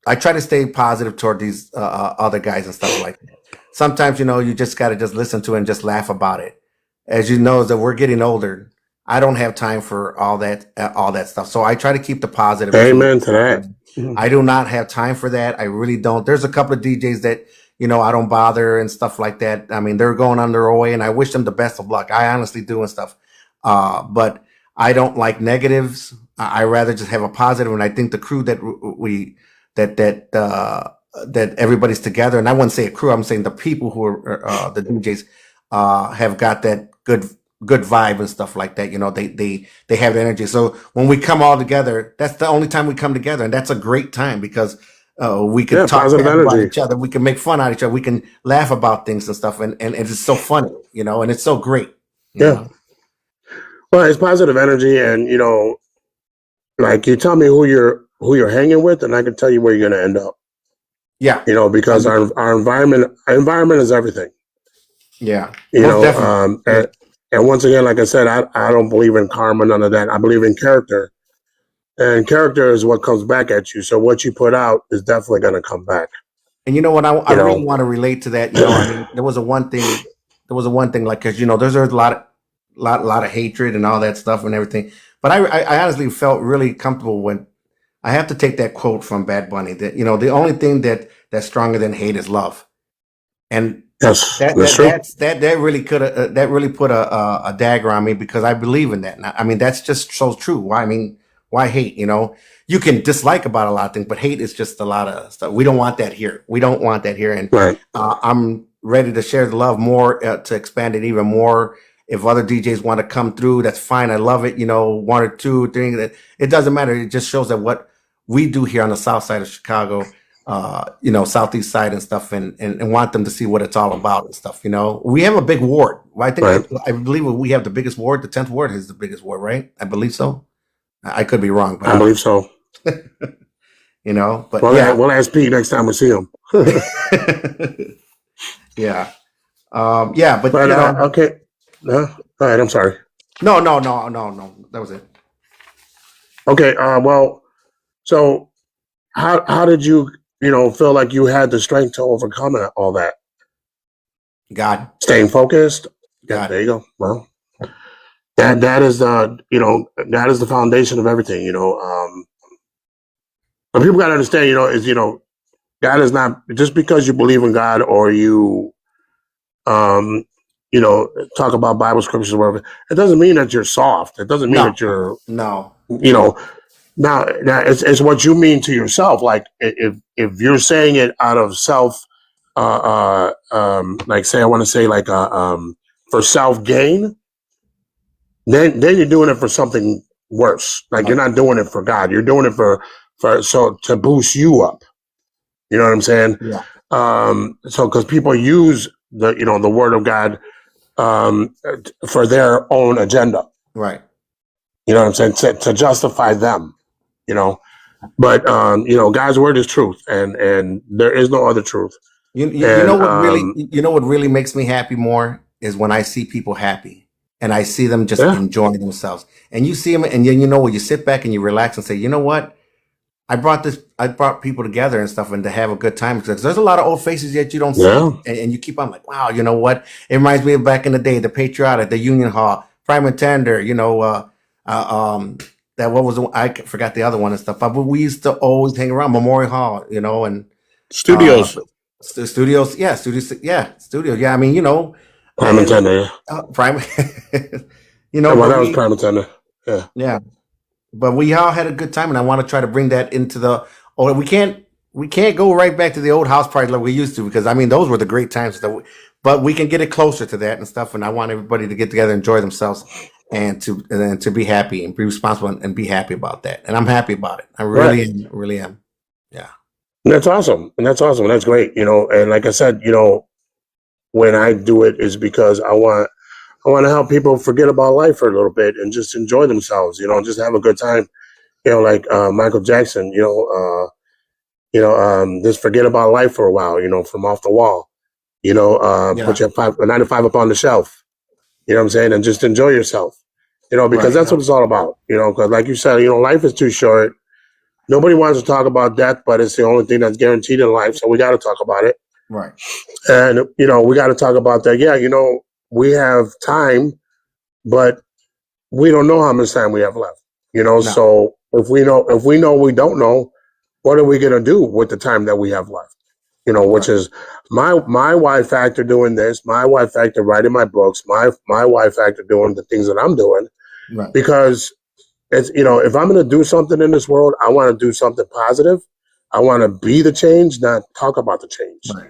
I try to stay positive toward these other guys and stuff like that. Sometimes, you just got to just listen to it and just laugh about it. As you know, that we're getting older. I don't have time for all that stuff. So I try to keep the positive. Amen to that. I do not have time for that. I really don't. There's a couple of DJs that, I don't bother and stuff like that. I mean, they're going on their way and I wish them the best of luck. I honestly do and stuff. But I don't like negatives. I rather just have a positive. And I think the crew that that everybody's together, and I wouldn't say a crew, I'm saying the people who are the DJs have got that good vibe and stuff like that. They have the energy. So when we come all together, that's the only time we come together, and that's a great time because we can talk positive about energy. each other, we can make fun out of each other, we can laugh about things and stuff, and it's so funny, and it's so great. Yeah. Well, it's positive energy, and like you tell me who you're hanging with, and I can tell you where you're going to end up. Yeah. Because our environment is everything. Yeah. And once again, like I said, I don't believe in karma, none of that. I believe in character. And character is what comes back at you. So what you put out is definitely going to come back. And I really want to relate to that. I mean, there was a one thing like, because there's a lot of hatred and all that stuff and everything. But I honestly felt really comfortable when I have to take that quote from Bad Bunny that the only thing that's stronger than hate is love. And yes, that really that really put a dagger on me, because I believe in that. And I mean, that's just so true. Why hate? You can dislike about a lot of things, but hate is just a lot of stuff. We don't want that here. And right. I'm ready to share the love more, to expand it even more. If other DJs want to come through, that's fine. I love it. 1 or 2 things, that it doesn't matter. It just shows that what we do here on the south side of Chicago, southeast side and stuff, and want them to see what it's all about and stuff. We have a big ward. I believe we have the biggest ward. The 10th ward is the biggest ward, right? I believe so. I could be wrong, but I believe so. But we'll ask Pete next time we see him. Yeah. But okay. No, all right. I'm sorry. No. That was it. Okay. Well, so how did you feel like you had the strength to overcome all that? God. Staying focused. God. There you go. Well, that is that is the foundation of everything. But people got to understand. Is God is not just because you believe in God or you talk about Bible scriptures or whatever. It doesn't mean that you're soft. It doesn't mean that you're no. Now it's what you mean to yourself. Like if you're saying it out of self, like say I want to say like for self gain, then you're doing it for something worse. Like you're not doing it for God. You're doing it for to boost you up. You know what I'm saying? Yeah. So because people use the word of God for their own agenda. Right. You know what I'm saying? To justify them. But God's word is truth, and there is no other truth. You know And what really makes me happy more is when I see people happy and I see them just yeah, enjoying themselves. And you see them, and then when you sit back and you relax and say, you know what, I brought people together and stuff, and to have a good time, because there's a lot of old faces yet you don't see, yeah, and you keep on like, wow, you know what? It reminds me of back in the day, the Patriotic, the Union Hall, Prime and Tender, that what was I forgot the other one and stuff, but we used to always hang around Memorial Hall, and uh, Studios. studios, yeah, studio, yeah. I mean, prime and and tender. Yeah. Prime, Well, but that was prime and tender. Yeah. yeah, but we all had a good time, and I want to try to bring that into the. Oh, we can't go right back to the old house parties like we used to, because I mean those were the great times. But we can get it closer to that and stuff. And I want everybody to get together, enjoy themselves, and to be happy and be responsible and be happy about that. And I'm happy about it. I Right. really am. Yeah. And that's awesome. And that's great. And like I said, when I do it is because I want to help people forget about life for a little bit and just enjoy themselves, just have a good time. Like Michael Jackson, just forget about life for a while, from Off the Wall, Yeah. put your 9 to 5 up on the shelf, you know what I'm saying? And just enjoy yourself, because Right. that's what it's all about, because like you said, life is too short. Nobody wants to talk about death, but it's the only thing that's guaranteed in life. So we got to talk about it. Right. And, we got to talk about that. Yeah, we have time, but we don't know how much time we have left, No. So if we know we don't know, what are we going to do with the time that we have left? Which Right. is my wife factor doing this, my wife factor writing my books, my wife factor doing the things that I'm doing, Right. because it's, if I'm going to do something in this world, I want to do something positive. I want to be the change, not talk about the change, Right.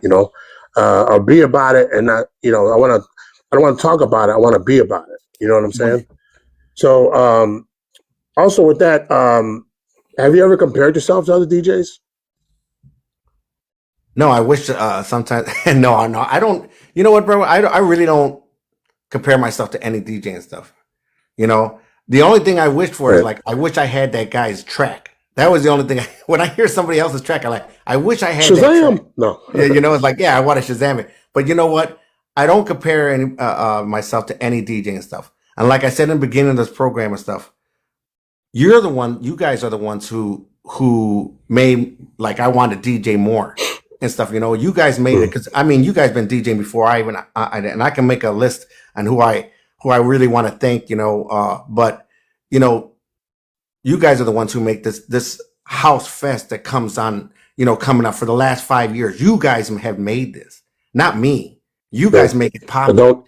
or be about it, and not, I don't want to talk about it. I want to be about it. You know what I'm saying? Right. So, also with that, have you ever compared yourself to other DJs? No, I wish sometimes. No, I don't. You know what, bro? I really don't compare myself to any DJ and stuff. The only thing I wished for is Right. like I wish I had that guy's track. That was the only thing. When I hear somebody else's track, I wish I had that track. Shazam! No. Yeah, it's like, yeah, I want to Shazam it. But you know what? I don't compare myself to any DJ and stuff. And like I said in the beginning of this program and stuff, you guys are the ones who made, like, I want to DJ more and stuff. You guys made it, because I mean, you guys been DJing before and I can make a list on who I really want to thank. But you guys are the ones who make this house fest that comes on, coming up for the last 5 years. You guys have made this, not me. You Yeah. guys make it I pop. don't.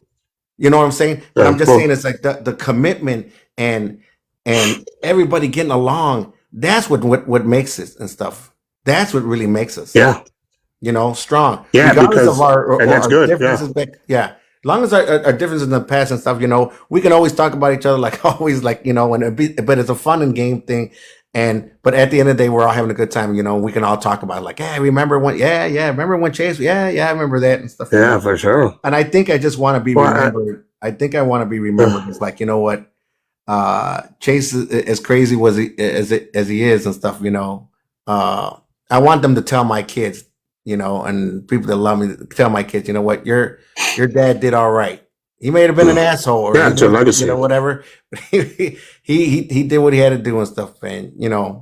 You know what I'm saying? But Yeah. I'm just Well, saying, it's like the commitment and everybody getting along. That's what makes it and stuff. That's what really makes us, yeah. strong. Yeah, Regardless because of our, and that's our good. Yeah. differences back, yeah. As long as our differences in the past and stuff, we can always talk about each other, like always, like, but it's a fun and game thing. But at the end of the day, we're all having a good time. We can all talk about it, like, hey, remember when? Yeah, remember when Chase? Yeah, I remember that and stuff. Yeah, for sure. And I think I just want to be Well, remembered. I think I want to be remembered as, like, you know what? Chase is as crazy as he is and stuff. I want them to tell my kids, and people that love me, to tell my kids, you know what? Your dad did all right. He may have been an asshole, or Yeah, it's a legacy. whatever. But he did what he had to do and stuff, and Yeah, I just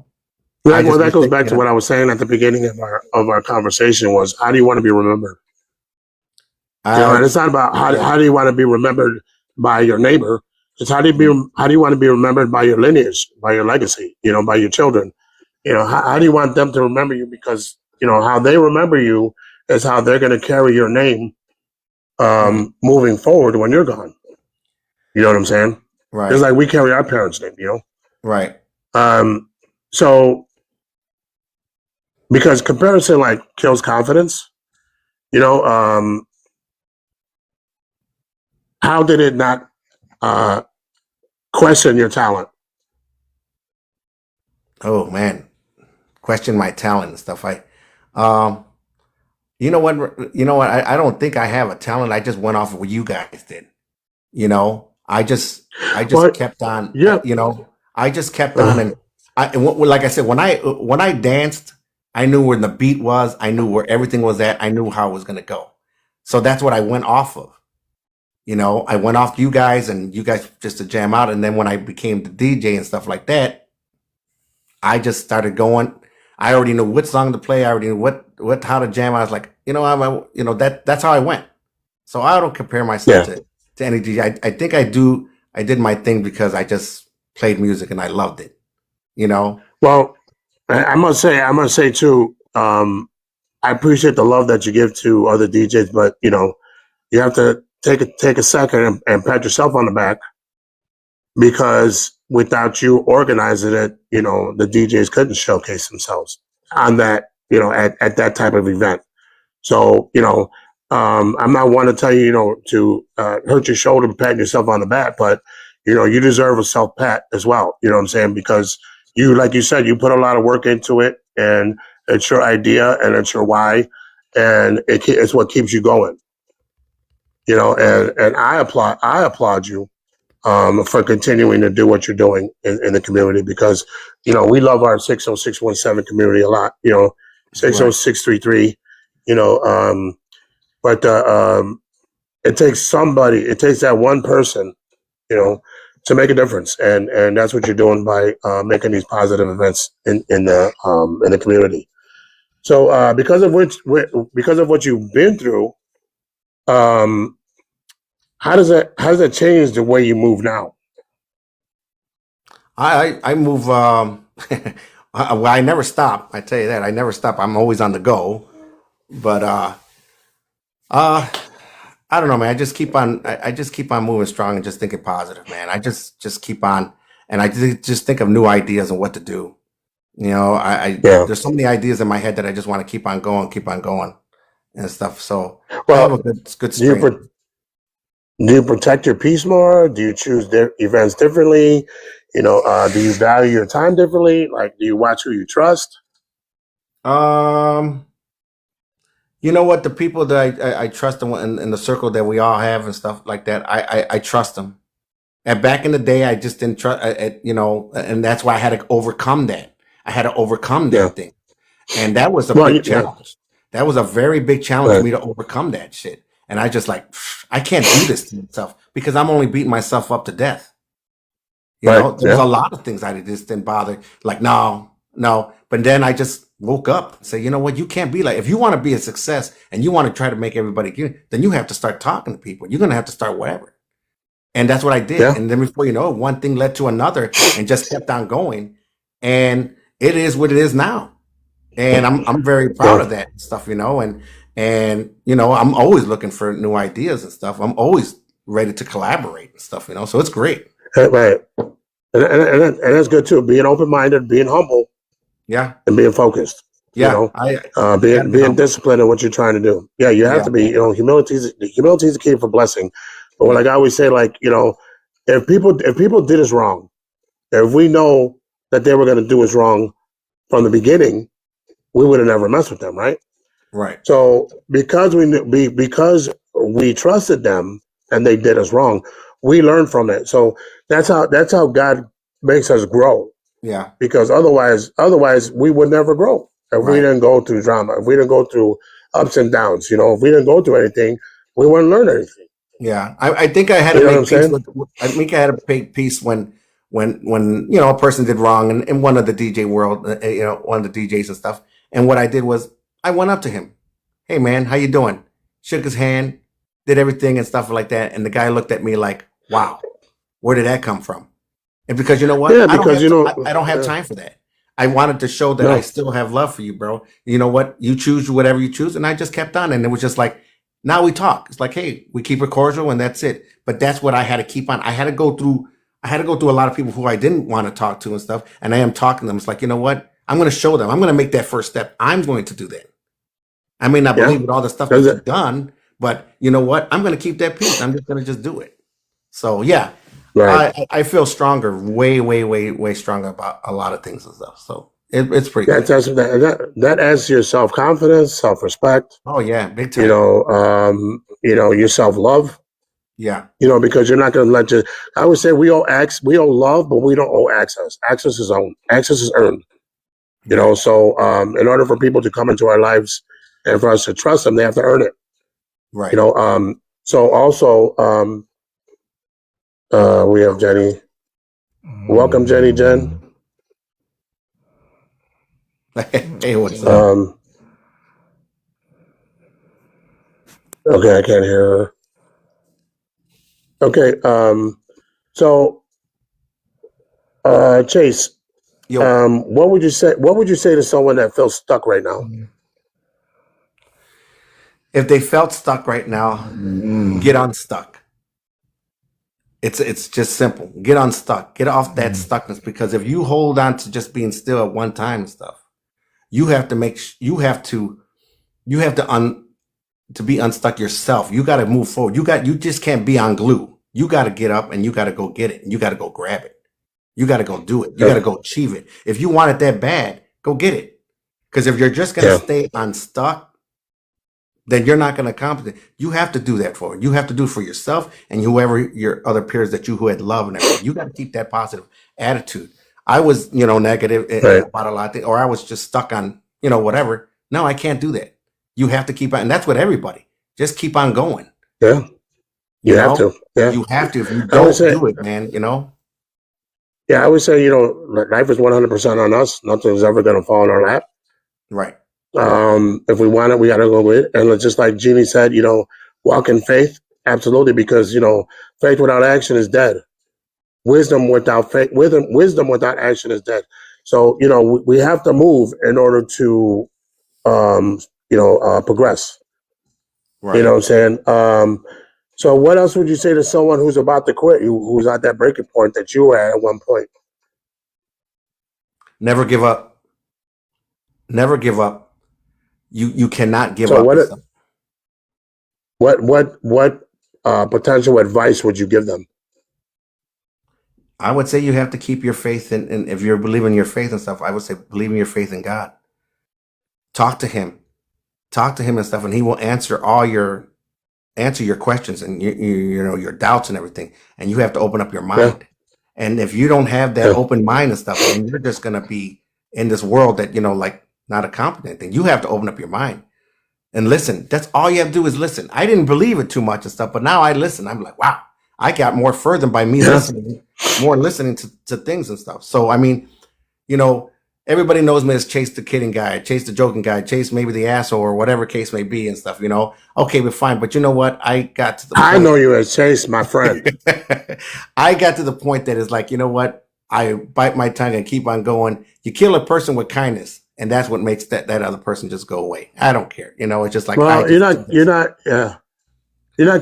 well, that wish goes that, back to what I was saying at the beginning of our conversation was, how do you want to be remembered? And it's not about how do you want to be remembered by your neighbor. It's how do you want to be remembered by your lineage, by your legacy, by your children. How do you want them to remember you? Because how they remember you is how they're going to carry your name moving forward when you're gone. You know what I'm saying? right, It's like we carry our parents' name. right, So because comparison like kills confidence. How did it not question your talent? Oh man, question my talent and stuff. You know what? I don't think I have a talent. I just went off of what you guys did. I just Well, kept on. yeah. I just kept on, and Like I said, when I danced, I knew where the beat was. I knew where everything was at. I knew how it was gonna go. So that's what I went off of. I went off you guys and you guys just to jam out. And then when I became the DJ and stuff like that, I just started going. I already knew what song to play. I already knew what how to jam. I was like, that's how I went. So I don't compare myself Yeah. to any DJ. I think I did my thing because I just played music and I loved it. You know? Well, I must say too. I appreciate the love that you give to other DJs, but you have to take a second and pat yourself on the back, because without you organizing it, the DJs couldn't showcase themselves on that, at that type of event. So, I'm not one to tell you, to hurt your shoulder and pat yourself on the back, but you deserve a self pat as well. You know what I'm saying? Because like you said, you put a lot of work into it, and it's your idea and it's your why, and it's what keeps you going. And I applaud you for continuing to do what you're doing in the community, because we love our 60617 community a lot. 60633. But it takes that one person, to make a difference, and that's what you're doing by making these positive events in the community. So because of what you've been through, how does that change the way you move now? I move. Well, I never stop. I tell you that I never stop. I'm always on the go. But I don't know, man. I just keep on moving strong and just thinking positive, man. I just keep on, and I just think of new ideas and what to do. Yeah. There's so many ideas in my head that I just want to keep on going and stuff. So I have a Well, good do you strength. do you protect your peace more? Do you choose events differently? Do you value your time differently? Like, do you watch who you trust? Um, you know what? The people that I trust in the circle that we all have and stuff like that, I trust them. And back in the day, I just didn't trust, and that's why I had to overcome that. I had to overcome Yeah. that thing. And that was a Well, big yeah. challenge. That was a very big challenge for Right. me to overcome that shit. And I just like, I can't do this to myself because I'm only beating myself up to death. Right. There was Yeah. a lot of things I just didn't bother. Like, no, no. But then I just woke up and said, you know what? You can't be like, if you want to be a success and you want to try to make everybody then you have to start talking to people. You're going to have to start whatever. And that's what I did. Yeah. And then before you know it, one thing led to another and just kept on going. And it is what it is now. And I'm very proud Yeah. of that stuff, I'm always looking for new ideas and stuff. I'm always ready to collaborate and stuff, so it's great. Right. And that's good too. Being open minded, being humble, Yeah. and being focused. Yeah. I gotta Being be humble. disciplined in what you're trying to do. Yeah, you have Yeah. to be. Humility is the key for blessing. But like I always say, like if people did us wrong, if we know that they were going to do us wrong from the beginning, we would have never messed with them, right? Right. So because we trusted them and they did us wrong, we learned from it. So that's how God makes us grow. Yeah. Because otherwise we would never grow if we Right. didn't go through drama, if we didn't go through ups and downs. If we didn't go through anything, we wouldn't learn anything. Yeah. I think I had You to know what I'm make peace saying? I think I had to make peace when a person did wrong in one of the DJ world, one of the DJs and stuff. And what I did was I went up to him. Hey man, how you doing? Shook his hand, did everything and stuff like that. And the guy looked at me like, wow, where did that come from? And because you know what? Yeah, I don't because have I don't have yeah, time for that. I wanted to show that I no, still have love for you, bro. You know what? You choose whatever you choose. And I just kept on. And it was just like, now we talk. It's like, hey, we keep it cordial and that's it. But that's what I had to keep on. I had to go through a lot of people who I didn't want to talk to and stuff. And I am talking to them. It's like, you know what? I'm going to show them. I'm going to make that first step. I'm going to do that. I may not yeah, believe with all the stuff that does you've it? done, but you know what? I'm going to keep that peace. I'm just going to just do it. So yeah, Right. I feel stronger, way, way, way, way stronger about a lot of things and stuff. So it's pretty good. That adds to your self confidence, self respect. Oh yeah, big You time. know, your self love. Yeah. Because you're not going to let you. I would say we owe love, but we don't owe access. Access is owned. Access is earned. So in order for people to come into our lives and for us to trust them, they have to earn it. Right. So also we have Jenny. Welcome, Jen. Hey, what's up? Okay, I can't hear her. Okay, so Chase, Yo, what would you say? What would you say to someone that feels stuck right now? if they felt stuck right now, get unstuck. It's just simple. Get unstuck. Get off that stuckness, because if you hold on to just being still at one time and stuff, you have to to be unstuck yourself. You got to move forward. You just can't be on glue. You got to get up and you got to go get it. And you got to go grab it. You got to go do it. You got to go achieve it. If you want it that bad, go get it. Because if you're just going to stay unstuck, then you're not going to accomplish it. You have to do that for it. You have to do it for yourself and whoever your other peers that who had love and everything. You got to keep that positive attitude. I was, negative about a lot of things, or I was just stuck on, whatever. No, I can't do that. You have to keep on, and that's with everybody. Just keep on going. Yeah, you have to. Yeah, you have to. If you don't do it, man, Yeah, I would say, life is 100% on us. Nothing's ever going to fall in our lap. Right. If we want it, we got to go with it. And it's just like Jeannie said, walk in faith. Absolutely. Because, faith without action is dead. Wisdom without faith, wisdom without action is dead. So, we have to move in order to, progress. Right. You know what I'm saying? So what else would you say to someone who's about to quit, who's at that breaking point that you were at one point? Never give up. Never give up. You cannot give So up. what potential advice would you give them? I would say you have to keep your faith in, and if you're believing your faith and stuff, I would say believe in your faith in God. Talk to him and stuff, and he will answer your questions and your doubts and everything. And you have to open up your mind. Yeah. And if you don't have that open mind and stuff, then you're just gonna be in this world that like not a competent thing. You have to open up your mind and listen. That's all you have to do is listen. I didn't believe it too much and stuff, but now I listen. I'm like, wow, I got more further by me listening to things and stuff. So I mean, everybody knows me as Chase the kidding guy, Chase the joking guy, Chase maybe the asshole or whatever case may be and stuff, Okay, but fine. But you know what? I got to the point. I know you as Chase, my friend. I got to the point that is like, you know what? I bite my tongue and keep on going. You kill a person with kindness, and that's what makes that other person just go away. I don't care. It's just like, well, you're not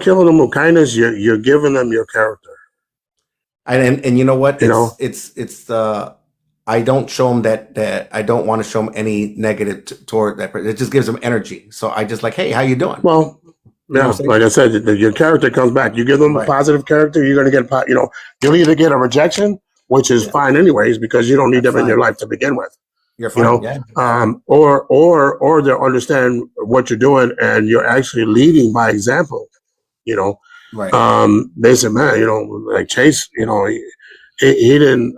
killing them with kindness. You're giving them your character. And you know what? It's I don't show them that I don't want to show them any negative toward that person. It just gives them energy. So I just like, hey, how you doing? Well, yeah, like I said, your character comes back. You give them a positive character, you're going to get, you'll either get a rejection, which is fine anyways, because you don't need them in your life to begin with. You're fine. Or they'll understand what you're doing and you're actually leading by example. Right. They said, man, like Chase, he didn't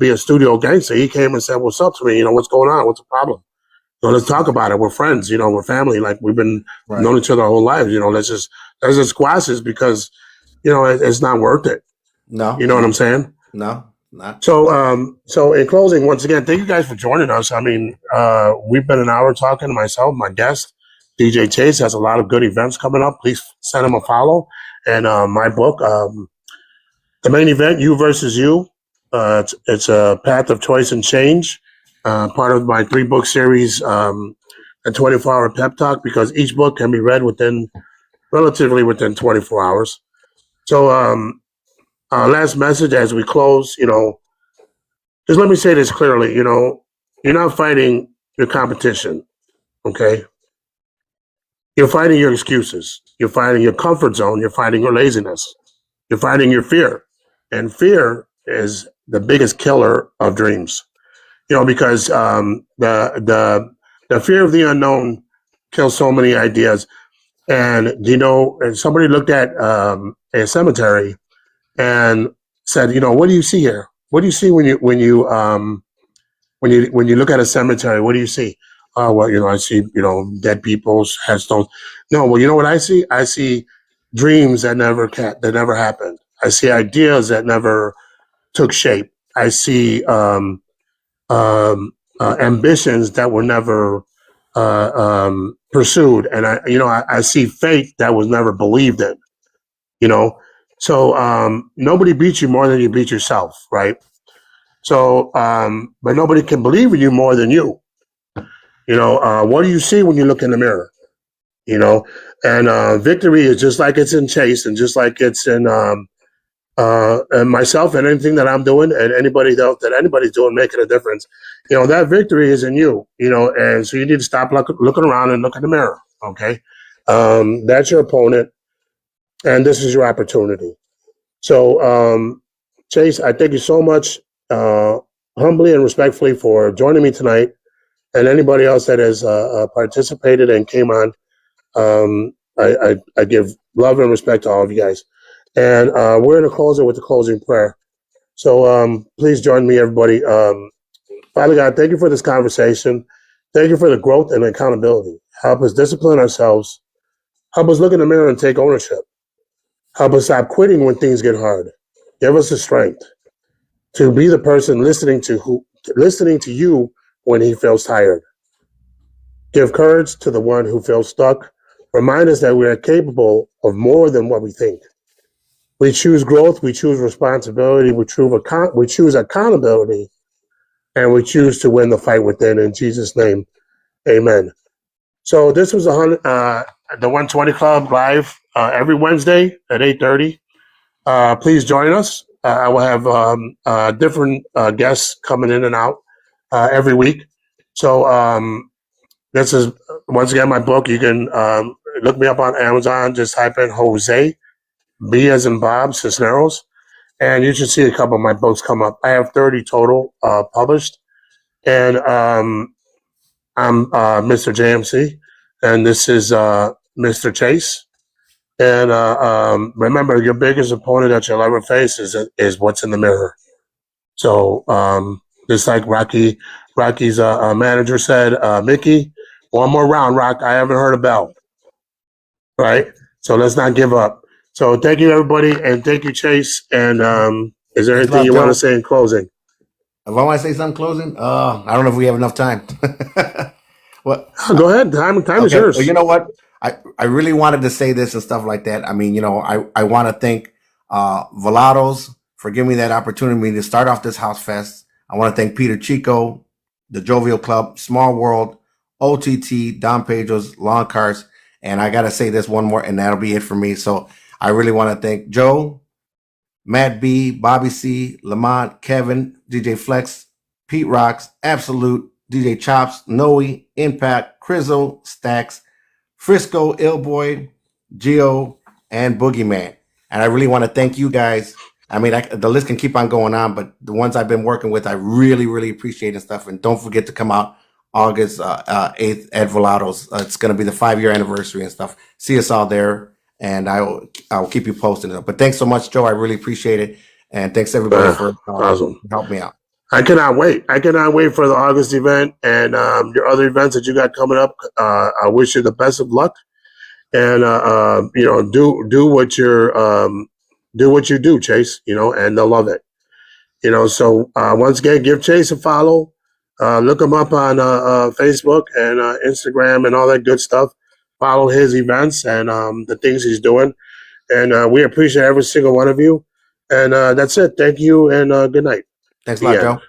be a studio gangster. He came and said, what's up to me? What's going on? What's the problem? So let's talk about it. We're friends, we're family. Like we've been known each other our whole lives. Let's just squash this because, it's not worth it. No. You know what I'm saying? No, not. So in closing, once again, thank you guys for joining us. I mean, we've been an hour talking to myself, my guest, DJ Chase has a lot of good events coming up. Please send him a follow. And my book, The Main Event, You Versus You. It's a path of choice and change. Part of my 3-book series, a 24-hour pep talk, because each book can be read relatively within 24 hours. So last message as we close, just let me say this clearly, you're not fighting your competition, okay? You're fighting your excuses. You're fighting your comfort zone. You're fighting your laziness. You're fighting your fear. And fear is the biggest killer of dreams. Because the fear of the unknown kills so many ideas. And and somebody looked at a cemetery and said, what do you see here? What do you see when you look at a cemetery? What do you see? Oh, well, I see, dead people's headstones. No, well, you know what I see? I see dreams that never happened. I see ideas that never took shape. I see ambitions that were never pursued, and I see faith that was never believed in. So nobody beats you more than you beat yourself, right? So, but nobody can believe in you more than you. What do you see when you look in the mirror? And victory is just like it's in Chase, and just like it's in and myself, and anything that I'm doing, and anybody else that anybody's doing, making a difference. That victory is in you. And so you need to stop looking around and look in the mirror. Okay, that's your opponent, and this is your opportunity. So, Chase, I thank you so much, humbly and respectfully, for joining me tonight, and anybody else that has participated and came on. I give love and respect to all of you guys. And we're going to close it with the closing prayer. So please join me, everybody. Father God, thank you for this conversation. Thank you for the growth and accountability. Help us discipline ourselves. Help us look in the mirror and take ownership. Help us stop quitting when things get hard. Give us the strength to be the person listening to you when he feels tired. Give courage to the one who feels stuck. Remind us that we are capable of more than what we think. We choose growth, we choose responsibility, we choose accountability, and we choose to win the fight within. In Jesus' name, amen. So this was the 120 Club live every Wednesday at 8:30. Please join us. I will have different guests coming in and out every week. So this is, once again, my book. You can look me up on Amazon. Just type in Jose, B as in Bob, Cisneros, and you should see a couple of my books come up. I have 30 total published, and I'm Mr. JMC, and this is Mr. Chase. And remember, your biggest opponent that you'll ever face is what's in the mirror. So just like Rocky's manager said, Mickey, one more round, Rock. I haven't heard a bell. Right? So let's not give up. So thank you, everybody, and thank you, Chase. And is there anything you want to say in closing? If I want to say something closing, I don't know if we have enough time. What? Go ahead. Time is yours. Well, you know what? I really wanted to say this and stuff like that. I mean, I want to thank Volados for giving me that opportunity to start off this House Fest. I want to thank Peter Chico, the Jovial Club, Small World, OTT, Don Pedro's, Lawn Cars, and I got to say this one more, and that'll be it for me. So I really want to thank Joe, Matt B, Bobby C, Lamont, Kevin, DJ Flex, Pete Rocks, Absolute, DJ Chops, Noe, Impact, Crizzle, Stacks, Frisco, Illboy, Geo, and Boogeyman. And I really want to thank you guys. I mean, the list can keep on going on, but the ones I've been working with, I really, really appreciate and stuff. And don't forget to come out August 8th at Volados. It's going to be the 5-year anniversary and stuff. See us all there, and I'll keep you posted. But thanks so much, Joe. I really appreciate it. And thanks everybody for awesome. helping me out. I cannot wait. I cannot wait for the August event and your other events that you got coming up. I wish you the best of luck, and do what you do, Chase. And they'll love it. So once again, give Chase a follow. Look him up on Facebook and Instagram and all that good stuff. Follow his events and the things he's doing, and we appreciate every single one of you. And that's it. Thank you, and good night. Thanks a lot, Joe.